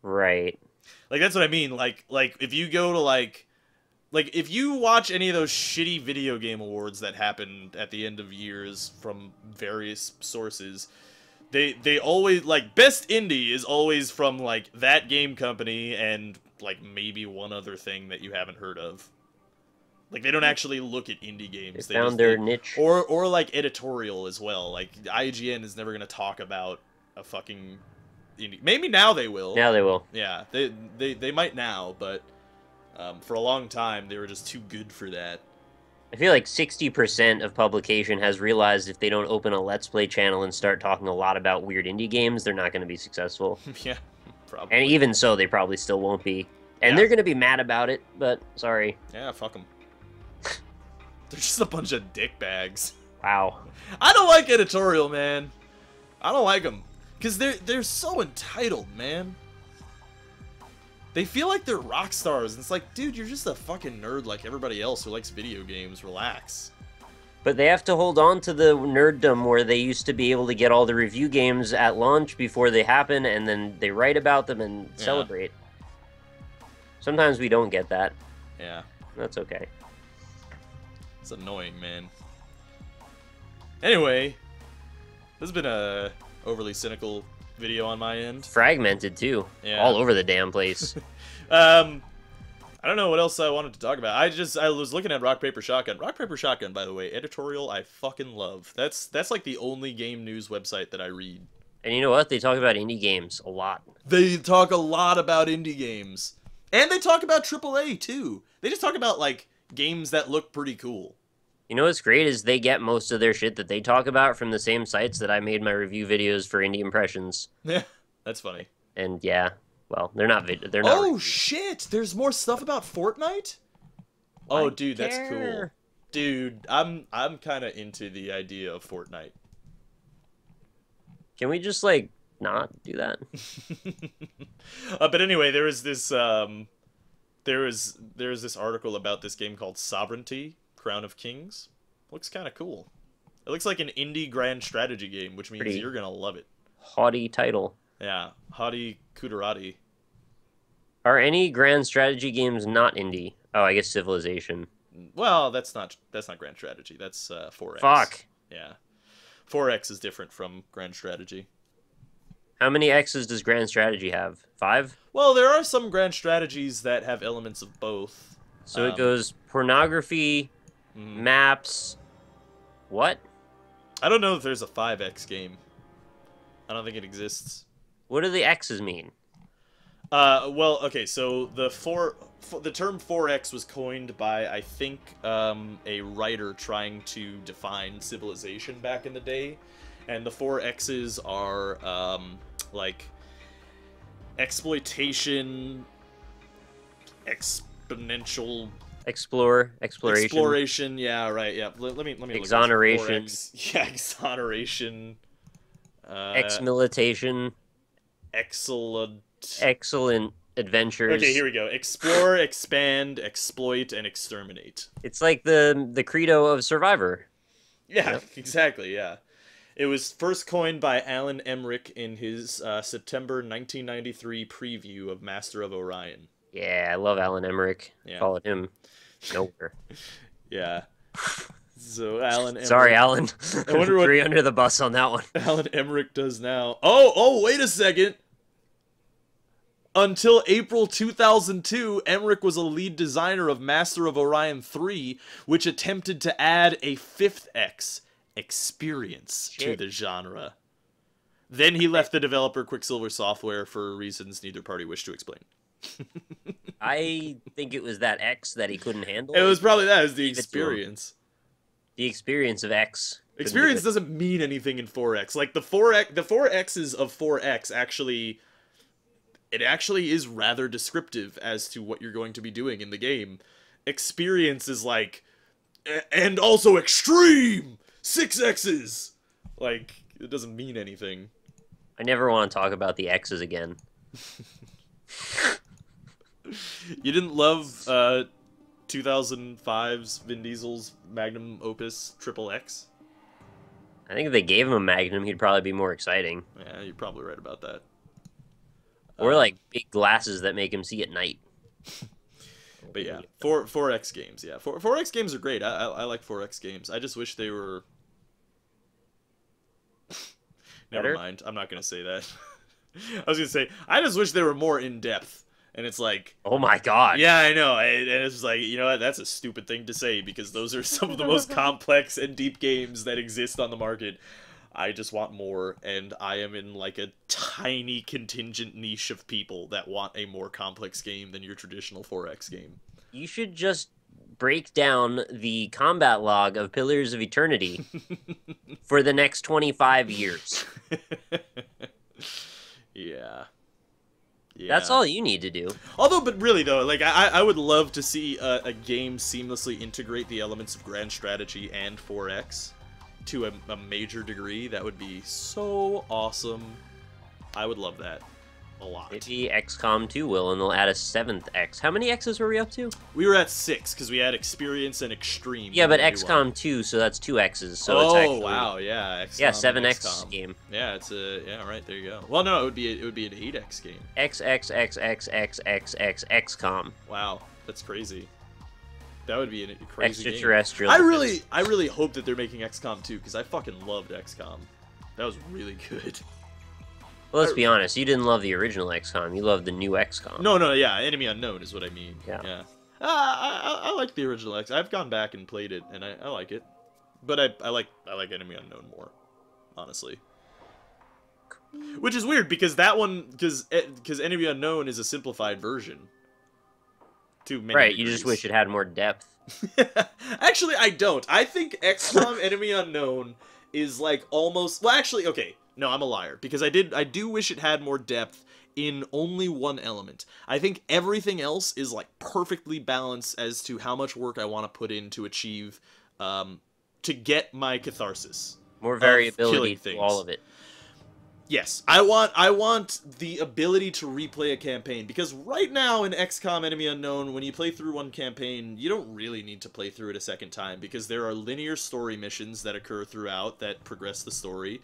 Right. Like, that's what I mean. Like if you go to, like, if you watch any of those shitty video game awards that happen at the end of years from various sources, they always, like, best indie is always from, like, That Game Company and, like, maybe one other thing that you haven't heard of. Like, they don't actually look at indie games. They found their niche. Or, like, editorial as well. Like, IGN is never going to talk about a fucking indie. Maybe now they will. Now they will. Yeah, they might now, but for a long time, they were just too good for that. I feel like 60% of publication has realized if they don't open a Let's Play channel and start talking a lot about weird indie games, they're not going to be successful. Yeah, probably. And even so, they probably still won't be. And Yeah. they're going to be mad about it, but sorry. Yeah, fuck them. They're just a bunch of dickbags. Wow. I don't like editorial, man. I don't like them. Because they're so entitled, man. They feel like they're rock stars. And it's like, dude, you're just a fucking nerd like everybody else who likes video games. Relax. But they have to hold on to the nerddom where they used to be able to get all the review games at launch before they happen, and then they write about them and celebrate. Sometimes we don't get that. Yeah. That's okay. It's annoying, man. Anyway, this has been a overly cynical video on my end. Fragmented, too. Yeah. All over the damn place. I don't know what else I wanted to talk about. I was looking at Rock Paper Shotgun. Rock Paper Shotgun, by the way, editorial I fucking love. That's like the only game news website that I read. And you know what? They talk about indie games a lot. They talk a lot about indie games. And they talk about AAA, too. They just talk about, like, games that look pretty cool. You know what's great is they get most of their shit that they talk about from the same sites that I made my review videos for Indie Impressions. Yeah, that's funny. And yeah, Well, they're not. They're not. Oh shit! There's more stuff about Fortnite. Oh, dude, that's cool. Dude, I'm kind of into the idea of Fortnite. Can we just like not do that? But anyway, there was this this article about this game called Sovereignty: Crown of Kings. Looks kind of cool. It looks like an indie grand strategy game, which means you're gonna love it. Haughty title. Yeah, haughty Kudarati. Are any grand strategy games not indie? Oh, I guess Civilization. Well, that's not grand strategy. That's 4X. Fuck. Yeah, 4X is different from grand strategy. How many X's does grand strategy have? 5? Well, there are some grand strategies that have elements of both. So it goes pornography, maps. What? I don't know if there's a 5X game. I don't think it exists. What do the X's mean? Well, okay, so the term 4X was coined by, I think, a writer trying to define civilization back in the day, and the 4X's are, like, exploitation, exploration. Exploration, yeah, right, yeah. Let me Exoneration. Yeah, exoneration. Exmilitation. Excellent adventures. Okay, here we go. Explore, expand, exploit, and exterminate. It's like the credo of Survivor. Yeah, Yep. exactly, yeah. It was first coined by Alan Emmerich in his September 1993 preview of Master of Orion. Yeah, I love Alan Emmerich. Yeah. Followed him nowhere. Yeah. So Alan Emmerich... Sorry, Alan. I wonder what... Threw you under the bus on that one. Alan Emmerich does now. Oh, wait a second! Until April 2002, Emmerich was a lead designer of Master of Orion 3, which attempted to add a 5th X, experience, to the genre. Then he left the developer Quicksilver Software for reasons neither party wished to explain. I think it was that X that he couldn't handle. It was probably that. It was the experience. The experience of X. Experience doesn't mean anything in 4X. Like, the 4X's of 4X actually... It actually is rather descriptive as to what you're going to be doing in the game. Experience is like... And also extreme! 6 X's! Like, it doesn't mean anything. I never want to talk about the X's again. You didn't love 2005's Vin Diesel's magnum opus Triple X? I think if they gave him a Magnum, he'd probably be more exciting. Yeah, you're probably right about that. Or like big glasses that make him see at night. But yeah, 4X games, yeah. 4X games are great. I like 4X games. I just wish they were... Never mind. I'm not going to say that. I was going to say, I just wish they were more in-depth. And it's like... Oh my god. Yeah, I know. And it's like, you know what? That's a stupid thing to say because those are some of the most complex and deep games that exist on the market. I just want more, and I am in like a tiny contingent niche of people that want a more complex game than your traditional 4X game. You should just break down the combat log of Pillars of Eternity for the next 25 years. Yeah. That's all you need to do. Although, but really though, like I would love to see a game seamlessly integrate the elements of grand strategy and 4X. To a major degree. That would be so awesome. I would love that a lot. Maybe XCOM 2 will, and they'll add a 7th X. How many X's were we up to? We were at 6, because we had Experience and Extreme. Yeah, but XCOM 2, so that's 2 X's. So it's actually, wow, yeah. XCOM yeah, 7X game. Yeah, it's a... Yeah, right, there you go. Well, no, it would be an 8X game. XXXXXXXXCOM. Wow, that's crazy. That would be a crazy Extraterrestrial. game. I really hope that they're making XCOM 2, because I fucking loved XCOM. That was really good. Well, let's be honest. You didn't love the original XCOM. You loved the new XCOM. No, yeah. Enemy Unknown is what I mean. Yeah. I like the original X. I've gone back and played it, and I like it. But I like Enemy Unknown more, honestly. Which is weird, because that one... Because Enemy Unknown is a simplified version. Right, you just wish it had more depth. Actually, I don't. I think XCOM Enemy Unknown is like almost... Well, actually, okay. No, I'm a liar. Because I do wish it had more depth in only one element. I think everything else is like perfectly balanced as to how much work I want to put in to achieve, to get my catharsis. More Of variability killing to things. all of it. Yes, I want the ability to replay a campaign, because right now in XCOM Enemy Unknown, when you play through one campaign, you don't really need to play through it a second time, because there are linear story missions that occur throughout that progress the story,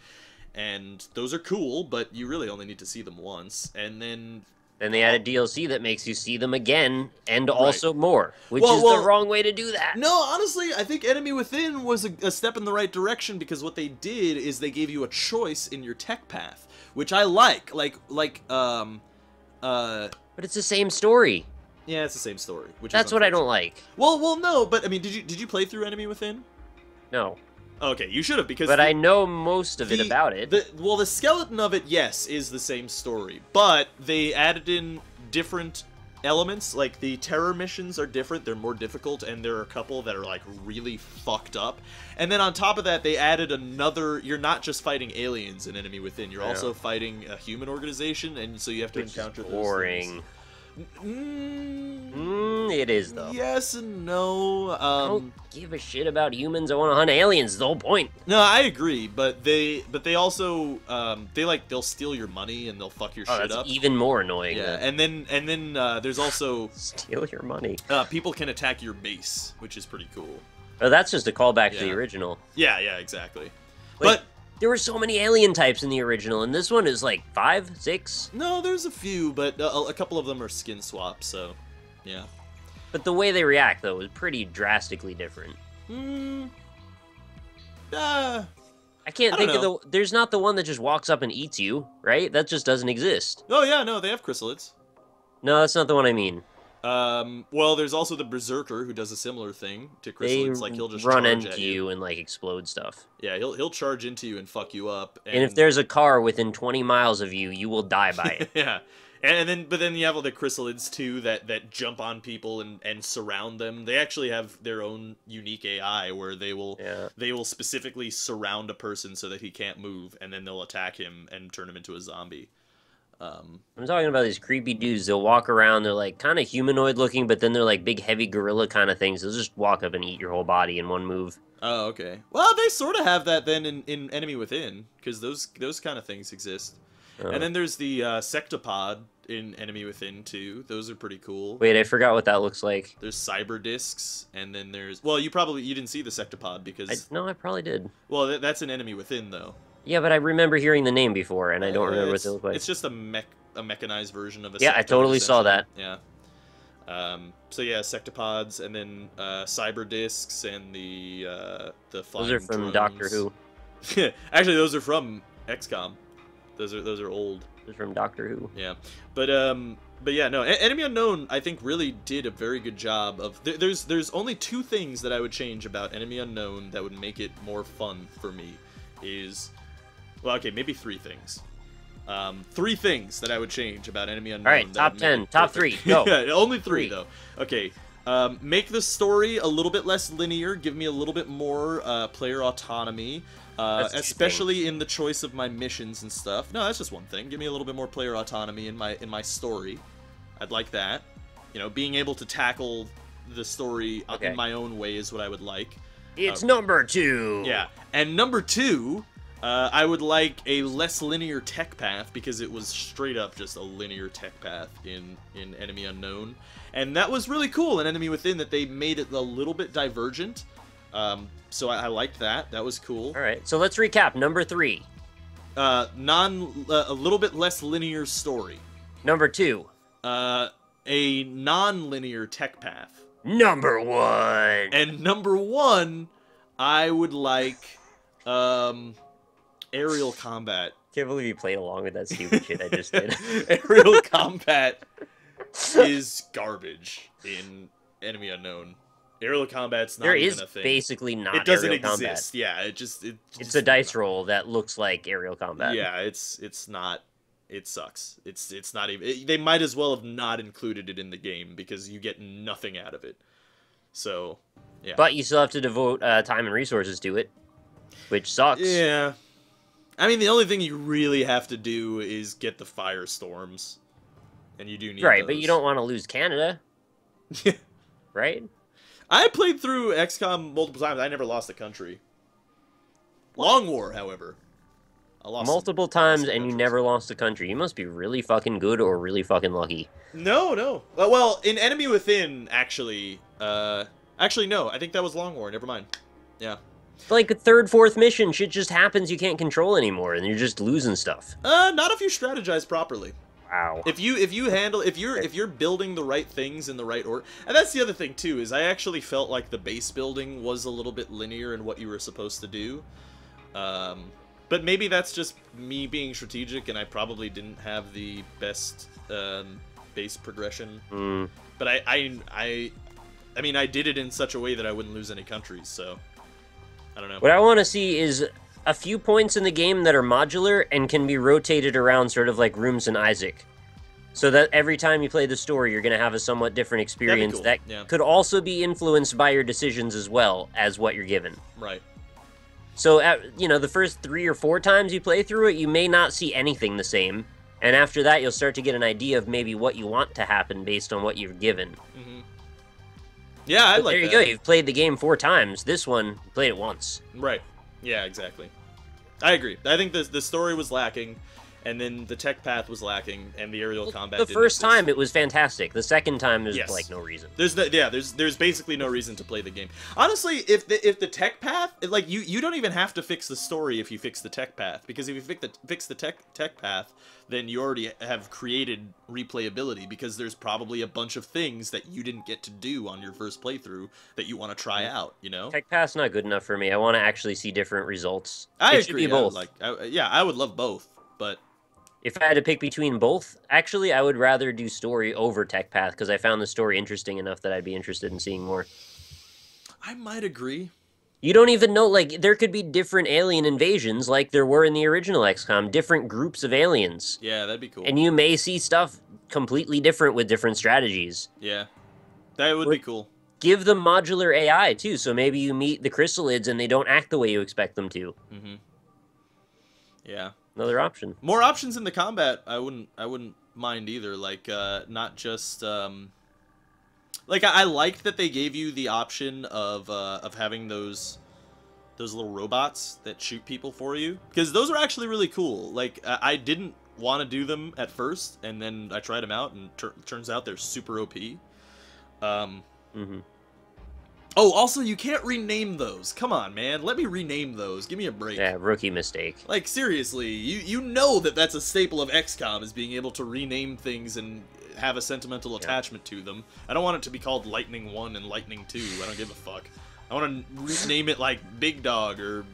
and those are cool, but you really only need to see them once, and then... Then they added DLC that makes you see them again, and also more, which is Well, the wrong way to do that. No, honestly, I think Enemy Within was a step in the right direction, because what they did is they gave you a choice in your tech path, which I like. But it's the same story. Yeah, it's the same story. Which That's what I don't like. Well, no, but I mean, did you play through Enemy Within? No. Okay, you should have, because... But I know most of it about it. The skeleton of it, yes, is the same story, but they added in different elements. Like, the terror missions are different, they're more difficult, and there are a couple that are, like, really fucked up. And then on top of that, they added another... You're not just fighting aliens in Enemy Within, you're also fighting a human organization, and so you have to encounter those boring. It is, though. Yes and no. I don't give a shit about humans. I want to hunt aliens. The whole point. No, I agree, but they also they'll steal your money and they'll fuck your shit that's up. Even more annoying. Yeah, and then there's also steal your money. People can attack your base, which is pretty cool. Oh, that's just a callback to the original. Yeah, exactly. But there were so many alien types in the original, and this one is like 5, 6. No, there's a few, but a couple of them are skin swaps, so yeah. But the way they react, though, is pretty drastically different. I can't think of the... There's not the one that just walks up and eats you, right? That just doesn't exist. Oh, yeah, no, they have chrysalids. No, that's not the one I mean. Well, there's also the Berserker, who does a similar thing to chrysalids. Like, he'll just run into you and, like, explode stuff. Yeah, he'll charge into you and fuck you up. And if there's a car within 20 miles of you, you will die by it. Yeah. But then you have all the chrysalids too that jump on people and surround them. They actually have their own unique AI where they will specifically surround a person so that he can't move, and then they'll attack him and turn him into a zombie. I'm talking about these creepy dudes. They'll walk around. They're like kind of humanoid looking, but then they're like big heavy gorilla kind of things. They'll just walk up and eat your whole body in one move. Oh, okay. Well, they sort of have that then in Enemy Within, because those kind of things exist. Oh. And then there's the Sectopod in Enemy Within too. Those are pretty cool. Wait, I forgot what that looks like. There's cyber discs, and then there's... Well, you didn't see the Sectopod because... No, I probably did. Well, that's an Enemy Within, though. Yeah, but I remember hearing the name before, and I don't remember what they look like. It's just a mechanized version of a... Yeah, I totally saw that. Yeah. So yeah, Sectopods, and then cyber discs, and the flying Those are from drones. Doctor Who. Actually, those are from XCOM. Those are old. Those are from Doctor Who. Yeah, but yeah, no. Enemy Unknown, I think, really did a very good job of. There's only 2 things that I would change about Enemy Unknown that would make it more fun for me. Well, okay, maybe 3 things. 3 things that I would change about Enemy Unknown. All right, top 10, top 3, go. Yeah, only 3 though. Okay. Make the story a little bit less linear. Give me a little bit more player autonomy. Especially in the choice of my missions and stuff. No, that's just one thing. Give me a little bit more player autonomy in my story. I'd like that. You know, being able to tackle the story in my own way is what I would like. It's number 2. Yeah, and number 2, I would like a less linear tech path, because it was straight up just a linear tech path in Enemy Unknown, and that was really cool in Enemy Within that they made it a little bit divergent. So I liked that. That was cool. All right, so let's recap. Number 3. A little bit less linear story. Number 2. A non-linear tech path. Number 1. And number 1, I would like aerial combat. Can't believe you played along with that stupid shit I just did. Aerial combat is garbage in Enemy Unknown. Aerial combat's not even a thing. Basically not. It doesn't aerial exist. Combat. Yeah, it's a dice roll that looks like aerial combat. Yeah, it's not. It sucks. It's not even. They might as well have not included it in the game, because you get nothing out of it. So, yeah. But you still have to devote time and resources to it, which sucks. Yeah. I mean, the only thing you really have to do is get the firestorms. and you do need Right, those. but you don't want to lose Canada. Right? I played through XCOM multiple times. I never lost a country. Long War, however, I lost multiple times, and you never lost a country. You must be really fucking good or really fucking lucky. No. Well, in Enemy Within, actually, actually no. I think that was Long War. Never mind. Yeah. Like, third, fourth mission, shit just happens you can't control anymore, and you're just losing stuff. Not if you strategize properly. Wow. If you're building the right things in the right order, and that's the other thing too, is I actually felt like the base building was a little bit linear in what you were supposed to do. But maybe that's just me being strategic, and I probably didn't have the best base progression. But I mean, I did it in such a way that I wouldn't lose any countries, so I don't know. What I want to see is a few points in the game that are modular and can be rotated around, sort of like rooms in Isaac. So that every time you play the story, you're going to have a somewhat different experience cool. that could also be influenced by your decisions as well as what you're given. Right. So, you know, the first 3 or 4 times you play through it, you may not see anything the same. And after that, you'll start to get an idea of maybe what you want to happen based on what you've given. Mm-hmm. Yeah, I like that. There you go. You've played the game 4 times. This one, you played it once. Right. Yeah, exactly. I agree. I think the story was lacking, and then the tech path was lacking, and the aerial combat The didn't first exist. time, it was fantastic. The second time, there's, like, no reason. There's basically no reason to play the game. Honestly, if the tech path, like, you don't even have to fix the story if you fix the tech path, because if you fix the tech path, then you already have created replayability, because there's probably a bunch of things that you didn't get to do on your first playthrough that you want to try out, you know? Tech path's not good enough for me. I want to actually see different results. I It agree. should be both. I would love both, but if I had to pick between both, actually, I would rather do story over tech path, because I found the story interesting enough that I'd be interested in seeing more. I might agree. You don't even know, like, there could be different alien invasions like there were in the original XCOM, different groups of aliens. Yeah, that'd be cool. And you may see stuff completely different with different strategies. Yeah, that would be cool. Give them modular AI, too, so maybe you meet the chrysalids and they don't act the way you expect them to. Mm-hmm. Yeah. Another option. More options in the combat, I wouldn't mind either. Like, not just, like, I liked that they gave you the option of having those little robots that shoot people for you, because those are actually really cool. Like, I didn't want to do them at first, and then I tried them out, and turns out they're super OP. Oh, also, you can't rename those. Come on, man. Let me rename those. Give me a break. Yeah, rookie mistake. Like, seriously, you know that that's a staple of XCOM, is being able to rename things and have a sentimental attachment to them. I don't want it to be called Lightning 1 and Lightning 2. I don't give a fuck. I want to rename it like Big Dog or...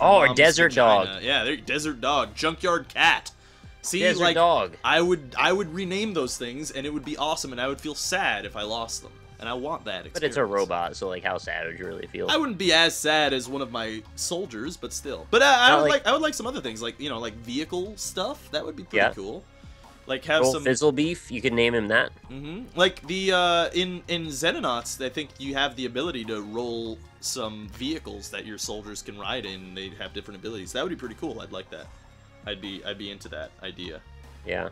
or Desert Dog. Yeah, Desert Dog. Junkyard Cat. See, Desert like, Dog. I would rename those things, and it would be awesome, and I would feel sad if I lost them. And I want that experience. But it's a robot, so, like, how sad would you really feel? I wouldn't be as sad as one of my soldiers, but still. But I would like some other things, like, you know, like vehicle stuff. That would be pretty cool. Like, have some Fizzle Beef, you could name him that. Like the in Xenonauts, I think you have the ability to roll some vehicles that your soldiers can ride in. They have different abilities. That would be pretty cool. I'd like that. I'd be into that idea. Yeah.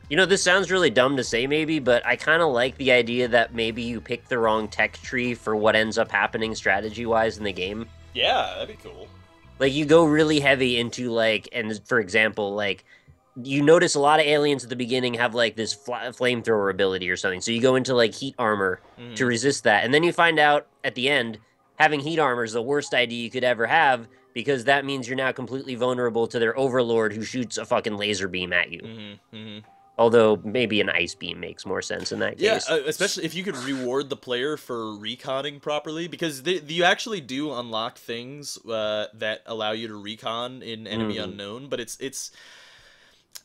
You know, this sounds really dumb to say maybe, but I kind of like the idea that maybe you pick the wrong tech tree for what ends up happening strategy-wise in the game. Yeah, that'd be cool. Like, you go really heavy into, like, and for example, like, you notice a lot of aliens at the beginning have, like, this flamethrower ability or something. So you go into, like, heat armor to resist that. And then you find out at the end, having heat armor is the worst idea you could ever have, because that means you're now completely vulnerable to their overlord who shoots a fucking laser beam at you. Although maybe an ice beam makes more sense in that case. Yeah, especially if you could reward the player for reconning properly, because you actually do unlock things that allow you to recon in Enemy Unknown, but it's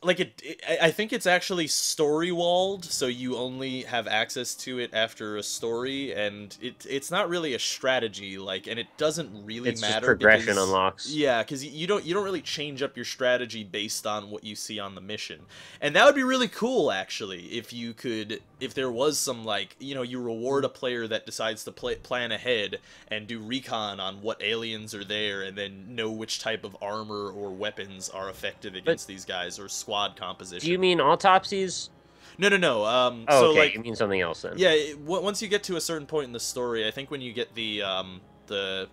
like I think it's actually story walled, so you only have access to it after a story, and it's not really a strategy, like, and it doesn't really it's matter. Just progression unlocks. Yeah, because you don't really change up your strategy based on what you see on the mission, and that would be really cool actually if there was some, like, you know, you reward a player that decides to plan ahead and do recon on what aliens are there, and then know which type of armor or weapons are effective against these guys, or squad squad composition. Do you mean autopsies? No. Oh, so okay. like, You mean something else then? yeah. Once you get to a certain point in the story, I think when you get the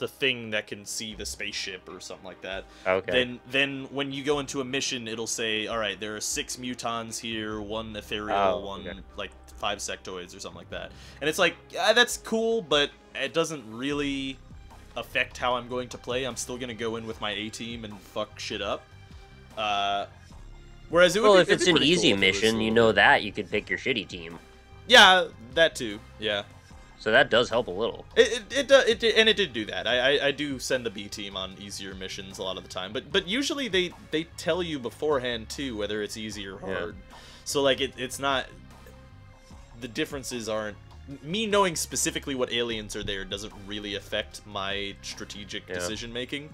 thing that can see the spaceship or something like that. Okay. Then when you go into a mission, it'll say, all right, there are 6 mutons here, 1 ethereal, one okay. like 5 sectoids or something like that. And it's like, yeah, that's cool, but it doesn't really affect how I'm going to play. I'm still gonna go in with my A team and fuck shit up. Whereas it would Well, be, if it's an pretty easy cool if it was mission, you know that you could pick your shitty team. Yeah, that too. Yeah. So that does help a little. It did do that. I do send the B team on easier missions a lot of the time, but usually they tell you beforehand too whether it's easy or hard. Yeah. So like it's not, the differences aren't, me knowing specifically what aliens are there doesn't really affect my strategic decision making.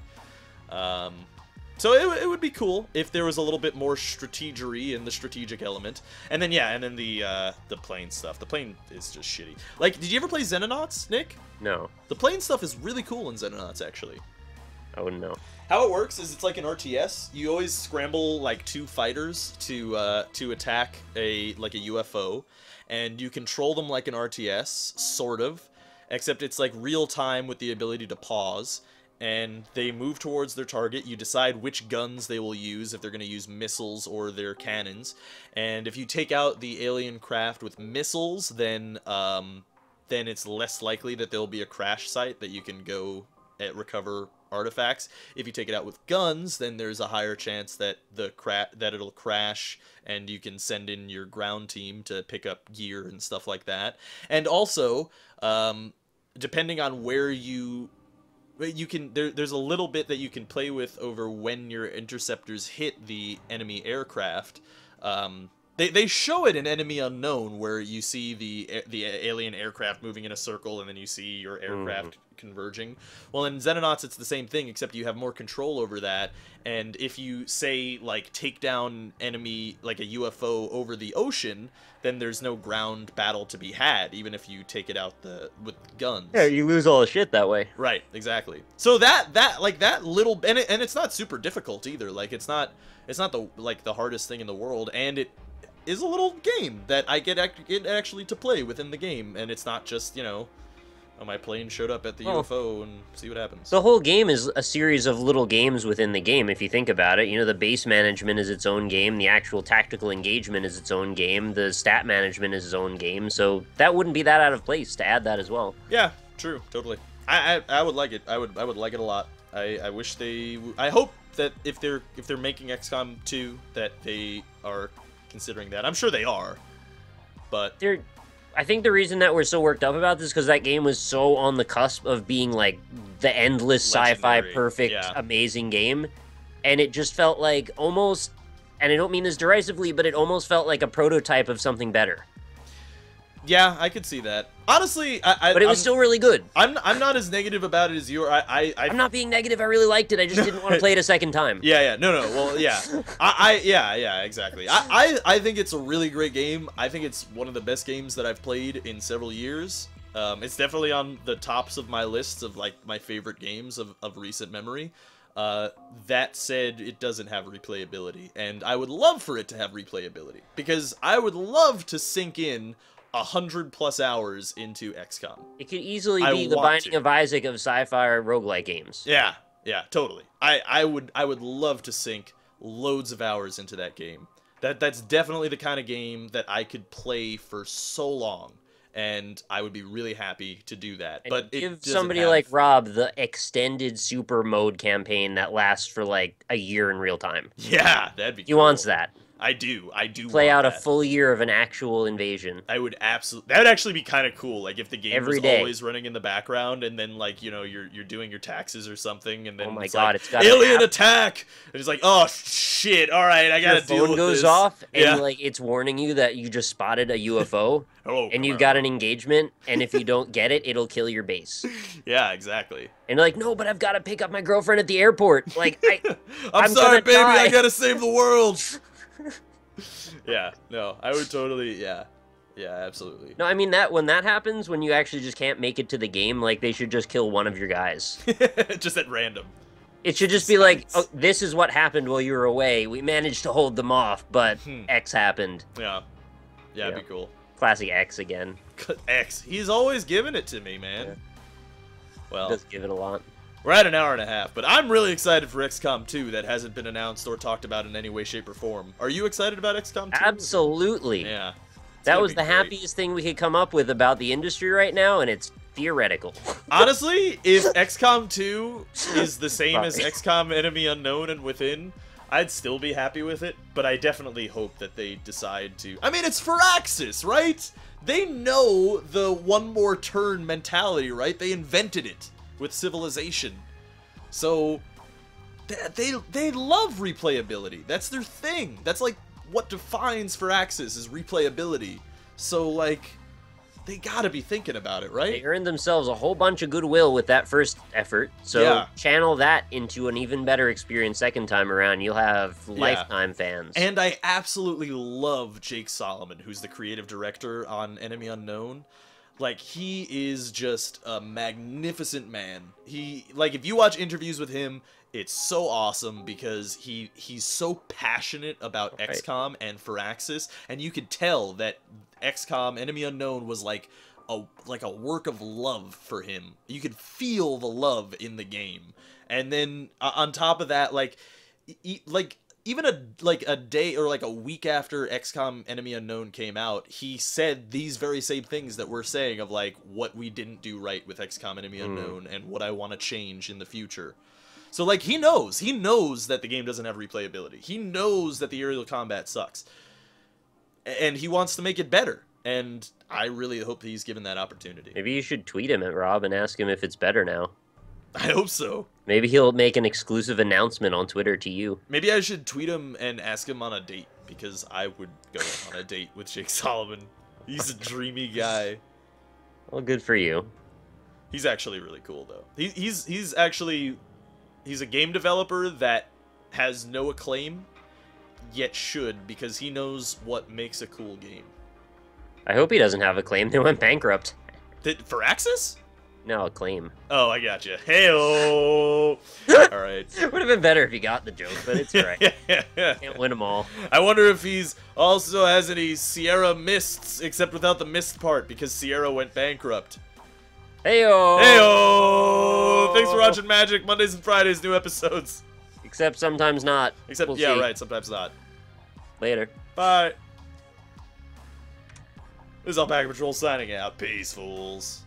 So it would be cool if there was a little bit more strategery in the strategic element. And then, yeah, and then the plane stuff. The plane is just shitty. Like, did you ever play Xenonauts, Nick? No. The plane stuff is really cool in Xenonauts, actually. I wouldn't know. How it works is it's like an RTS. You always scramble, like, 2 fighters to attack a UFO. And you control them like an RTS, sort of. Except it's, like, real time with the ability to pause. And they move towards their target. You decide which guns they will use, if they're going to use missiles or their cannons. And if you take out the alien craft with missiles, then it's less likely that there'll be a crash site that you can go recover artifacts. If you take it out with guns, then there's a higher chance that it'll crash, and you can send in your ground team to pick up gear and stuff like that. And also, depending on where you can, there's a little bit that you can play with over when your interceptors hit the enemy aircraft. They show it in Enemy Unknown, where you see the alien aircraft moving in a circle, and then you see your aircraft converging. Well, in Xenonauts, it's the same thing, except you have more control over that. And if you, say, like, take down enemy, like a UFO over the ocean, then there's no ground battle to be had, even if you take it out with guns. Yeah, you lose all the shit that way. Right, exactly. So that little, and it's not super difficult either. Like, it's not the hardest thing in the world, and it is a little game that I get actually to play within the game, and it's not just, my plane showed up at the UFO and see what happens. The whole game is a series of little games within the game, if you think about it. The base management is its own game, the actual tactical engagement is its own game, the stat management is its own game, so that wouldn't be that out of place to add that as well. Yeah, true, totally. I would like it. I would like it a lot. I wish I hope that if they're making XCOM 2 that they are considering that. I'm sure they are, but I think the reason that we're so worked up about this is because that game was so on the cusp of being like the endless sci-fi perfect amazing game, and it just felt like almost, and I don't mean this derisively, but it almost felt like a prototype of something better. Yeah, I could see that. Honestly, but it was still really good. I'm not as negative about it as you are. I'm not being negative. I really liked it. I just didn't want to play it a second time. Yeah. No. Well, yeah. Yeah, exactly. I think it's a really great game. I think it's one of the best games that I've played in several years. It's definitely on the tops of my lists of, like, my favorite games of recent memory. That said, it doesn't have replayability, and I would love for it to have replayability, because I would love to sink in 100+ hours into XCOM. It could easily be the Binding of Isaac of sci-fi or roguelike games. Yeah, totally. I would love to sink loads of hours into that game. That's definitely the kind of game that I could play for so long, and I would be really happy to do that. And but give somebody like Rob the extended super mode campaign that lasts for like a year in real time. Yeah, that'd be cool. He wants that. I do. Play out a full year of an actual invasion. I would absolutely. That would actually be kind of cool. Like, if the game was always running in the background, and then, like, you're doing your taxes or something, and then it's got alien attack, and it's like, oh shit! All right, I gotta deal with this. Your phone goes off, and like it's warning you that you just spotted a UFO, and you've got an engagement, and if you don't get it, it'll kill your base. Yeah, exactly. And you're like, no, but I've got to pick up my girlfriend at the airport. Like, I'm sorry, baby. I gotta save the world. Yeah, no, I would totally, yeah, absolutely. No, I mean, when that happens, when you actually just can't make it to the game, like, they should just kill one of your guys. Just at random. It should just be like, oh, this is what happened while you were away. We managed to hold them off, but X happened. Yeah. Yeah, that'd be cool. Classic X again. X. He's always giving it to me, man. Yeah. Well, He does give it a lot. we're at an hour and a half, but I'm really excited for XCOM 2 that hasn't been announced or talked about in any way, shape, or form. Are you excited about XCOM 2? Absolutely. Yeah. That was the happiest thing we could come up with about the industry right now, and it's theoretical. Honestly, if XCOM 2 is the same as XCOM Enemy Unknown and Within, I'd still be happy with it, but I definitely hope that they decide to... I mean, it's Firaxis, right? They know the one more turn mentality, right? They invented it with Civilization. So, they love replayability. That's their thing. That's, like, what defines Firaxis is replayability. So, like... They gotta be thinking about it, right? They earned themselves a whole bunch of goodwill with that first effort, so channel that into an even better experience second time around. You'll have lifetime fans. And I absolutely love Jake Solomon, who's the creative director on Enemy Unknown. Like, he is just a magnificent man. Like, if you watch interviews with him, it's so awesome because he's so passionate about XCOM and Firaxis, and you could tell that XCOM Enemy Unknown was like a work of love for him. You could feel the love in the game. And then on top of that, like even a day or like a week after XCOM Enemy Unknown came out, he said these very same things that we're saying of like what we didn't do right with XCOM Enemy Unknown and what I want to change in the future. So like he knows that the game doesn't have replayability. He knows that the aerial combat sucks. And he wants to make it better. And I really hope he's given that opportunity. Maybe you should tweet him at Rob and ask him if it's better now. I hope so. Maybe he'll make an exclusive announcement on Twitter to you. Maybe I should tweet him and ask him on a date, because I would go on a date with Jake Solomon. He's a dreamy guy. Well, good for you. He's actually really cool, though. He's a game developer that has no acclaim, yet should, because he knows what makes a cool game. I hope he doesn't have a claim. They went bankrupt. Firaxis? No, a claim. Oh, I gotcha. Hey-oh! Alright. It would have been better if he got the joke, but it's alright. Can't win them all. I wonder if he's also has any Sierra Mists, except without the mist part, because Sierra went bankrupt. Hey-oh! Hey-oh! Thanks for watching Magic. Mondays and Fridays, new episodes. Except sometimes not. Except, we'll yeah, see. right, sometimes not. Later. Bye. This is Alpaca Patrol signing out. Peace, fools.